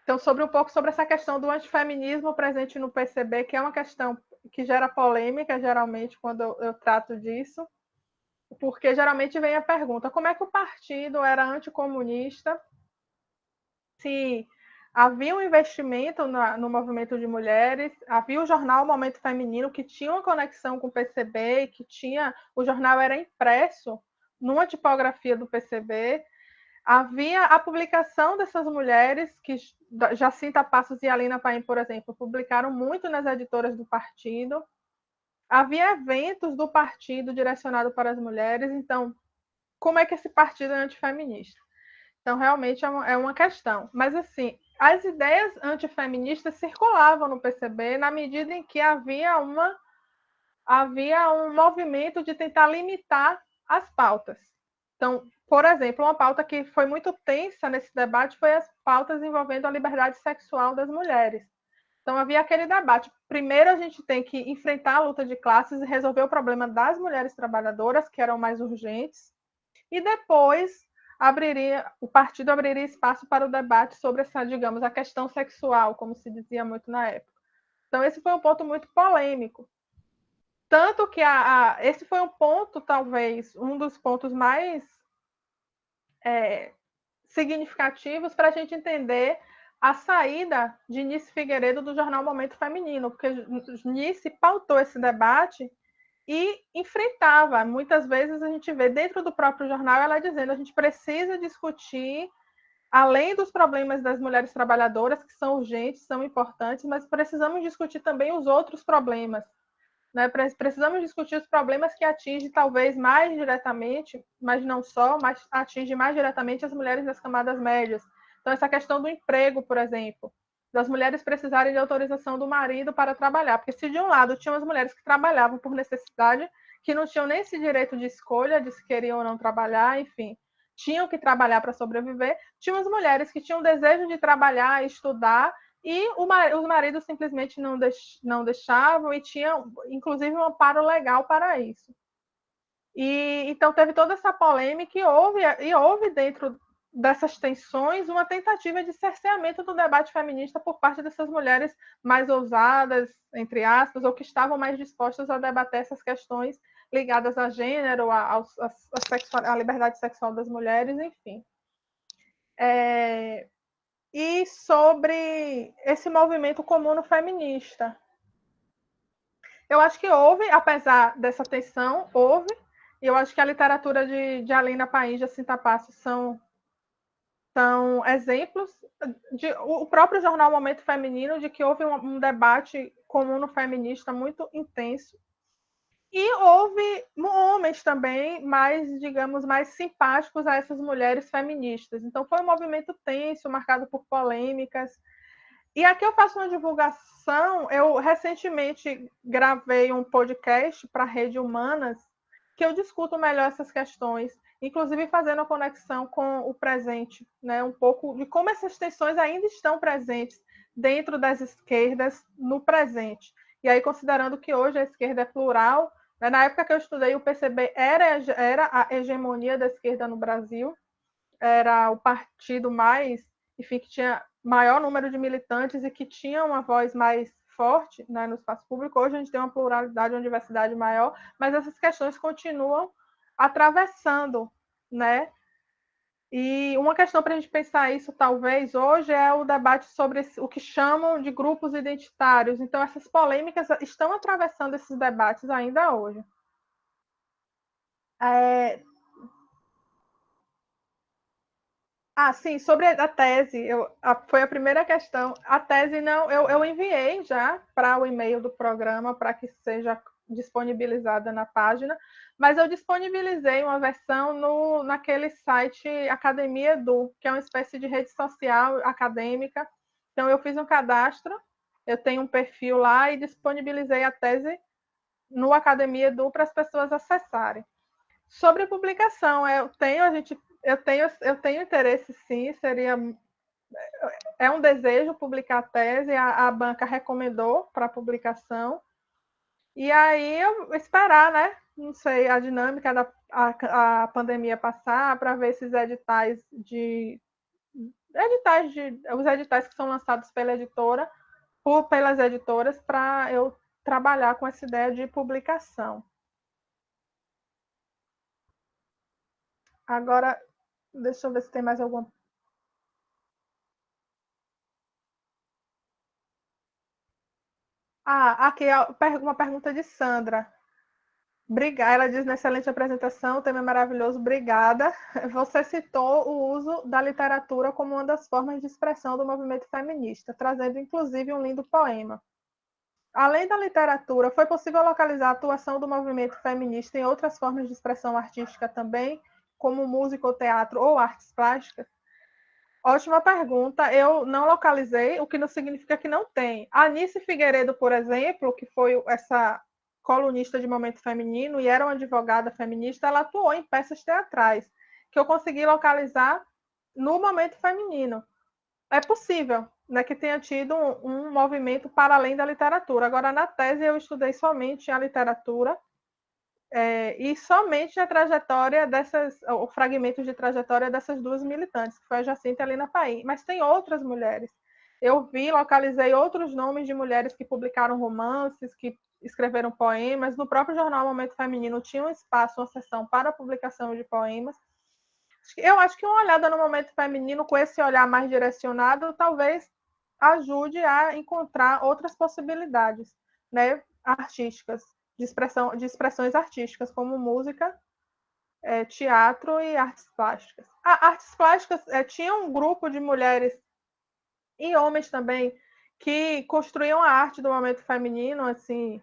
Então, um pouco sobre essa questão do antifeminismo presente no PCB, que é uma questão que gera polêmica, geralmente, quando eu trato disso, porque geralmente vem a pergunta, como é que o partido era anticomunista, se havia um investimento no movimento de mulheres, havia o jornal Momento Feminino, que tinha uma conexão com o PCB, o jornal era impresso numa tipografia do PCB, havia a publicação dessas mulheres, que Jacinta Passos e Alina Paim, por exemplo, publicaram muito nas editoras do partido, havia eventos do partido direcionado para as mulheres. Então, como é que esse partido é antifeminista? Então, realmente é uma questão. Mas, assim, as ideias antifeministas circulavam no PCB na medida em que havia um movimento de tentar limitar as pautas. Então, por exemplo, uma pauta que foi muito tensa nesse debate foi as pautas envolvendo a liberdade sexual das mulheres. Então, havia aquele debate. Primeiro, a gente tem que enfrentar a luta de classes e resolver o problema das mulheres trabalhadoras, que eram mais urgentes, e depois o partido abriria espaço para o debate sobre essa, digamos, a questão sexual, como se dizia muito na época. Então, esse foi um ponto muito polêmico. Tanto que esse foi um ponto, talvez, um dos pontos mais significativos para a gente entender a saída de Nice Figueiredo do jornal Momento Feminino, porque Nice pautou esse debate e enfrentava. Muitas vezes a gente vê dentro do próprio jornal ela dizendo a gente precisa discutir, além dos problemas das mulheres trabalhadoras, que são urgentes, são importantes, mas precisamos discutir também os outros problemas. Né? Precisamos discutir os problemas que atingem talvez mais diretamente, mas não só, mas atinge mais diretamente as mulheres das camadas médias. Então, essa questão do emprego, por exemplo, das mulheres precisarem de autorização do marido para trabalhar. Porque se de um lado tinham as mulheres que trabalhavam por necessidade, que não tinham nem esse direito de escolha de se queriam ou não trabalhar, enfim, tinham que trabalhar para sobreviver, tinham as mulheres que tinham desejo de trabalhar, estudar, e os maridos simplesmente não deixavam e tinham, inclusive, um amparo legal para isso. E então teve toda essa polêmica e houve dentro dessas tensões uma tentativa de cerceamento do debate feminista por parte dessas mulheres mais ousadas, entre aspas, ou que estavam mais dispostas a debater essas questões ligadas a gênero, à liberdade sexual das mulheres, enfim. E sobre esse movimento comum feminista. Eu acho que houve, apesar dessa tensão, houve, e eu acho que a literatura de Alina Paim e Jacinta Passo são exemplos, o próprio jornal Momento Feminino, de que houve um debate comum feminista muito intenso, e houve homens também mais, digamos, mais simpáticos a essas mulheres feministas. Então foi um movimento tenso, marcado por polêmicas. E aqui eu faço uma divulgação. Eu recentemente gravei um podcast para a Rede Humanas, que eu discuto melhor essas questões, inclusive fazendo a conexão com o presente, né? Um pouco de como essas tensões ainda estão presentes dentro das esquerdas no presente. E aí, considerando que hoje a esquerda é plural, né? Na época que eu estudei, o PCB era a hegemonia da esquerda no Brasil, era o partido mais, enfim, que tinha maior número de militantes e que tinha uma voz mais forte, né, no espaço público. Hoje a gente tem uma pluralidade, uma diversidade maior, mas essas questões continuam atravessando, né? E uma questão para a gente pensar isso, talvez, hoje, é o debate sobre o que chamam de grupos identitários. Então, essas polêmicas estão atravessando esses debates ainda hoje. Sim, sobre a tese, foi a primeira questão. A tese não, eu enviei já para o e-mail do programa para que seja disponibilizada na página, mas eu disponibilizei uma versão naquele site Academia Edu, que é uma espécie de rede social acadêmica. Então, eu fiz um cadastro, eu tenho um perfil lá e disponibilizei a tese no Academia Edu para as pessoas acessarem. Sobre a publicação, eu tenho interesse, sim, é um desejo publicar a tese, a banca recomendou para publicação, e aí eu esperar, né? Não sei, a dinâmica a pandemia passar, para ver esses os editais que são lançados pela editora, pelas editoras, para eu trabalhar com essa ideia de publicação. Agora, deixa eu ver se tem mais alguma. Aqui uma pergunta de Sandra. Obrigada, ela diz na excelente apresentação, o tema é maravilhoso, obrigada. Você citou o uso da literatura como uma das formas de expressão do movimento feminista, trazendo inclusive um lindo poema. Além da literatura, foi possível localizar a atuação do movimento feminista em outras formas de expressão artística também, como música ou teatro ou artes plásticas? Ótima pergunta. Eu não localizei, o que não significa que não tem. A Anice Figueiredo, por exemplo, que foi essa colunista de Momento Feminino e era uma advogada feminista, ela atuou em peças teatrais, que eu consegui localizar no Momento Feminino. É possível, né, que tenha tido um movimento para além da literatura. Agora, na tese, eu estudei somente a literatura e somente a trajetória o fragmento de trajetória dessas duas militantes, que foi a Jacinta e a Lina Paim. Mas tem outras mulheres. Eu localizei outros nomes de mulheres que publicaram romances, que escreveram poemas. No próprio jornal Momento Feminino tinha um espaço, uma seção para a publicação de poemas. Eu acho que uma olhada no Momento Feminino, com esse olhar mais direcionado, talvez ajude a encontrar outras possibilidades, né, artísticas, de expressões artísticas, como música, teatro e artes plásticas. Artes plásticas tinha um grupo de mulheres e homens também que construíam a arte do Momento Feminino, assim,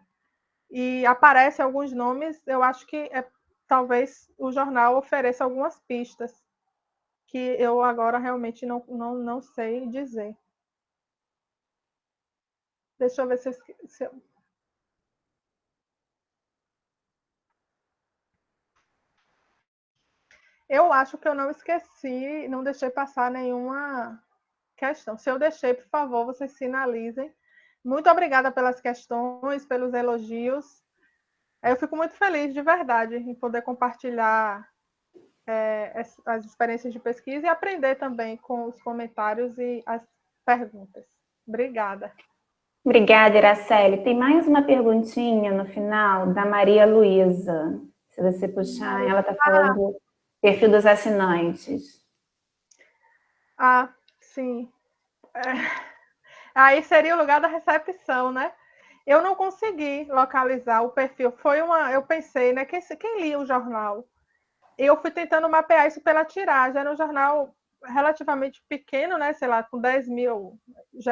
e aparecem alguns nomes. Eu acho que talvez o jornal ofereça algumas pistas que eu agora realmente não sei dizer. Deixa eu ver se eu... Eu acho que eu não esqueci, não deixei passar nenhuma questão. Se eu deixei, por favor, vocês sinalizem. Muito obrigada pelas questões, pelos elogios. Eu fico muito feliz, de verdade, em poder compartilhar as experiências de pesquisa e aprender também com os comentários e as perguntas. Obrigada. Obrigada, Iraceli. Tem mais uma perguntinha no final, da Maria Luísa. Se você puxar, ela está falando do perfil dos assinantes. Ah, sim. Aí seria o lugar da recepção, né? Eu não consegui localizar o perfil. Eu pensei, né? Quem lia o jornal? Eu fui tentando mapear isso pela tiragem. Era um jornal relativamente pequeno, né? Sei lá, com 10 mil.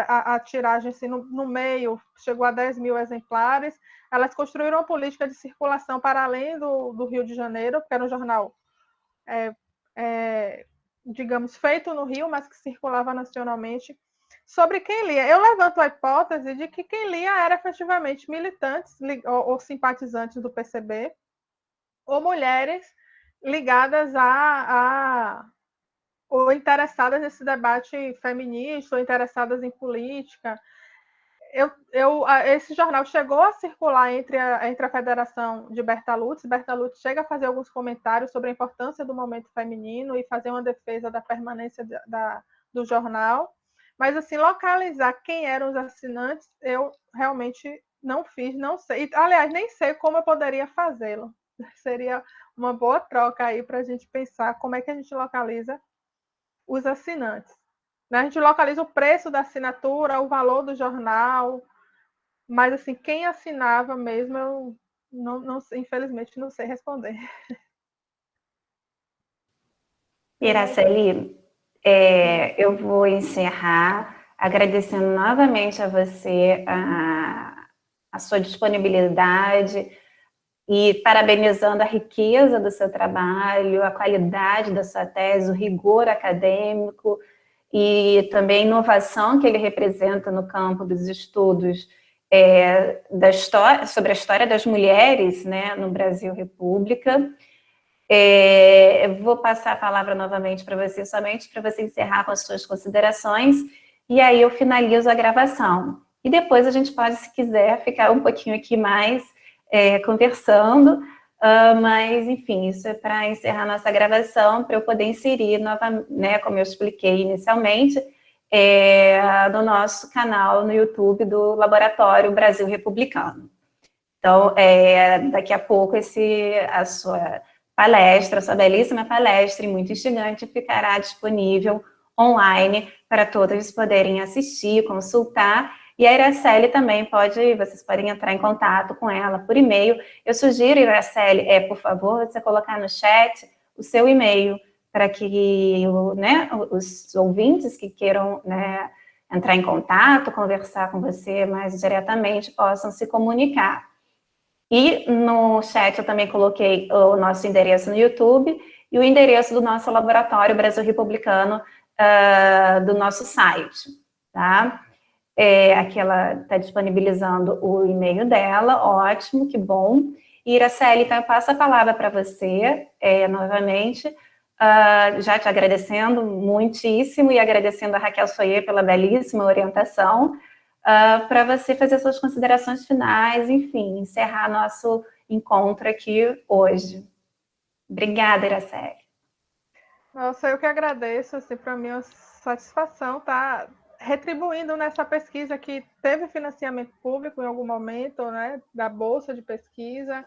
A tiragem assim, no meio chegou a 10 mil exemplares. Elas construíram uma política de circulação para além do Rio de Janeiro, porque era um jornal, digamos, feito no Rio, mas que circulava nacionalmente. Sobre quem lia, eu levanto a hipótese de que quem lia era efetivamente militantes ou simpatizantes do PCB, ou mulheres ligadas ou interessadas nesse debate feminista, ou interessadas em política. Esse jornal chegou a circular entre a Federação de Bertalucci. Bertalucci chega a fazer alguns comentários sobre a importância do momento feminino e fazer uma defesa da permanência do jornal. Mas, assim, localizar quem eram os assinantes, eu realmente não fiz, não sei. Aliás, nem sei como eu poderia fazê-lo. Seria uma boa troca aí para a gente pensar como é que a gente localiza os assinantes. A gente localiza o preço da assinatura, o valor do jornal, mas, assim, quem assinava mesmo, eu não infelizmente, não sei responder. Iraceli, eu vou encerrar agradecendo novamente a você a sua disponibilidade e parabenizando a riqueza do seu trabalho, a qualidade da sua tese, o rigor acadêmico e também a inovação que ele representa no campo dos estudos sobre a história das mulheres, né, no Brasil República. Eu vou passar a palavra novamente para você, somente para você encerrar com as suas considerações, e aí eu finalizo a gravação. E depois a gente pode, se quiser, ficar um pouquinho aqui mais conversando, mas, enfim, isso é para encerrar nossa gravação, para eu poder inserir, né, como eu expliquei inicialmente, no nosso canal no YouTube do Laboratório Brasil Republicano. Então, daqui a pouco, a sua palestra, sua belíssima palestra e muito instigante, ficará disponível online para todos poderem assistir, consultar. E a Iraceli também vocês podem entrar em contato com ela por e-mail. Eu sugiro, Iraceli, por favor, você colocar no chat o seu e-mail para que né, os ouvintes que queiram, né, entrar em contato, conversar com você mais diretamente, possam se comunicar. E no chat eu também coloquei o nosso endereço no YouTube e o endereço do nosso laboratório Brasil Republicano do nosso site, tá? Aqui ela está disponibilizando o e-mail dela, ótimo, que bom. Iraceli, então eu passo a palavra para você, novamente, já te agradecendo muitíssimo e agradecendo a Raquel Soyer pela belíssima orientação, para você fazer suas considerações finais, enfim, encerrar nosso encontro aqui hoje. Obrigada, Iraceli. Nossa, eu que agradeço, assim, para mim é uma satisfação estar retribuindo nessa pesquisa que teve financiamento público em algum momento, né, da Bolsa de Pesquisa,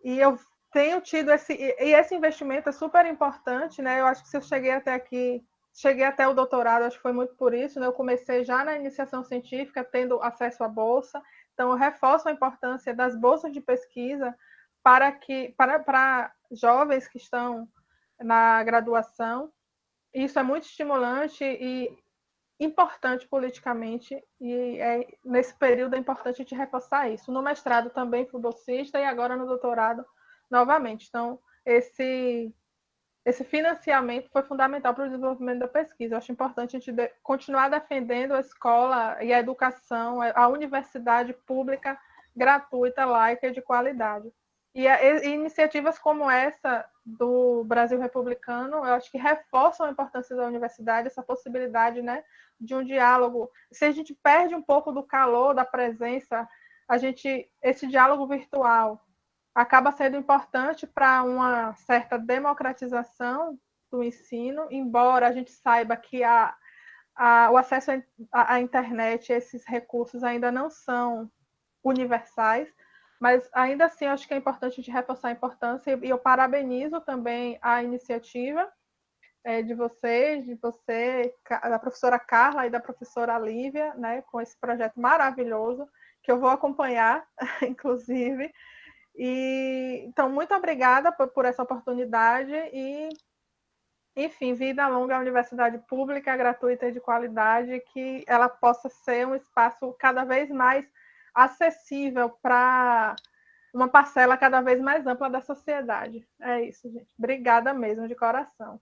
e eu tenho tido esse investimento é super importante, né, eu acho que se eu cheguei até aqui, cheguei até o doutorado, acho que foi muito por isso, né, eu comecei já na iniciação científica, tendo acesso à bolsa, então eu reforço a importância das bolsas de pesquisa para jovens que estão na graduação. Isso é muito estimulante e importante politicamente, e nesse período é importante a gente reforçar isso. No mestrado também fui bolsista e agora no doutorado novamente. Então, esse financiamento foi fundamental para o desenvolvimento da pesquisa. Eu acho importante a gente continuar defendendo a escola e a educação, a universidade pública gratuita, laica e de qualidade. E iniciativas como essa do Brasil Republicano, eu acho que reforçam a importância da universidade, essa possibilidade, né, de um diálogo. Se a gente perde um pouco do calor, da presença, esse diálogo virtual acaba sendo importante para uma certa democratização do ensino, embora a gente saiba que o acesso à internet, esses recursos ainda não são universais, mas ainda assim eu acho que é importante a gente reforçar a importância, e eu parabenizo também a iniciativa de vocês, de você, da professora Carla e da professora Lívia, né, com esse projeto maravilhoso, que eu vou acompanhar, inclusive. E, então, muito obrigada por essa oportunidade e, enfim, vida longa à universidade pública, gratuita e de qualidade, que ela possa ser um espaço cada vez mais acessível para uma parcela cada vez mais ampla da sociedade. É isso, gente. Obrigada mesmo, de coração.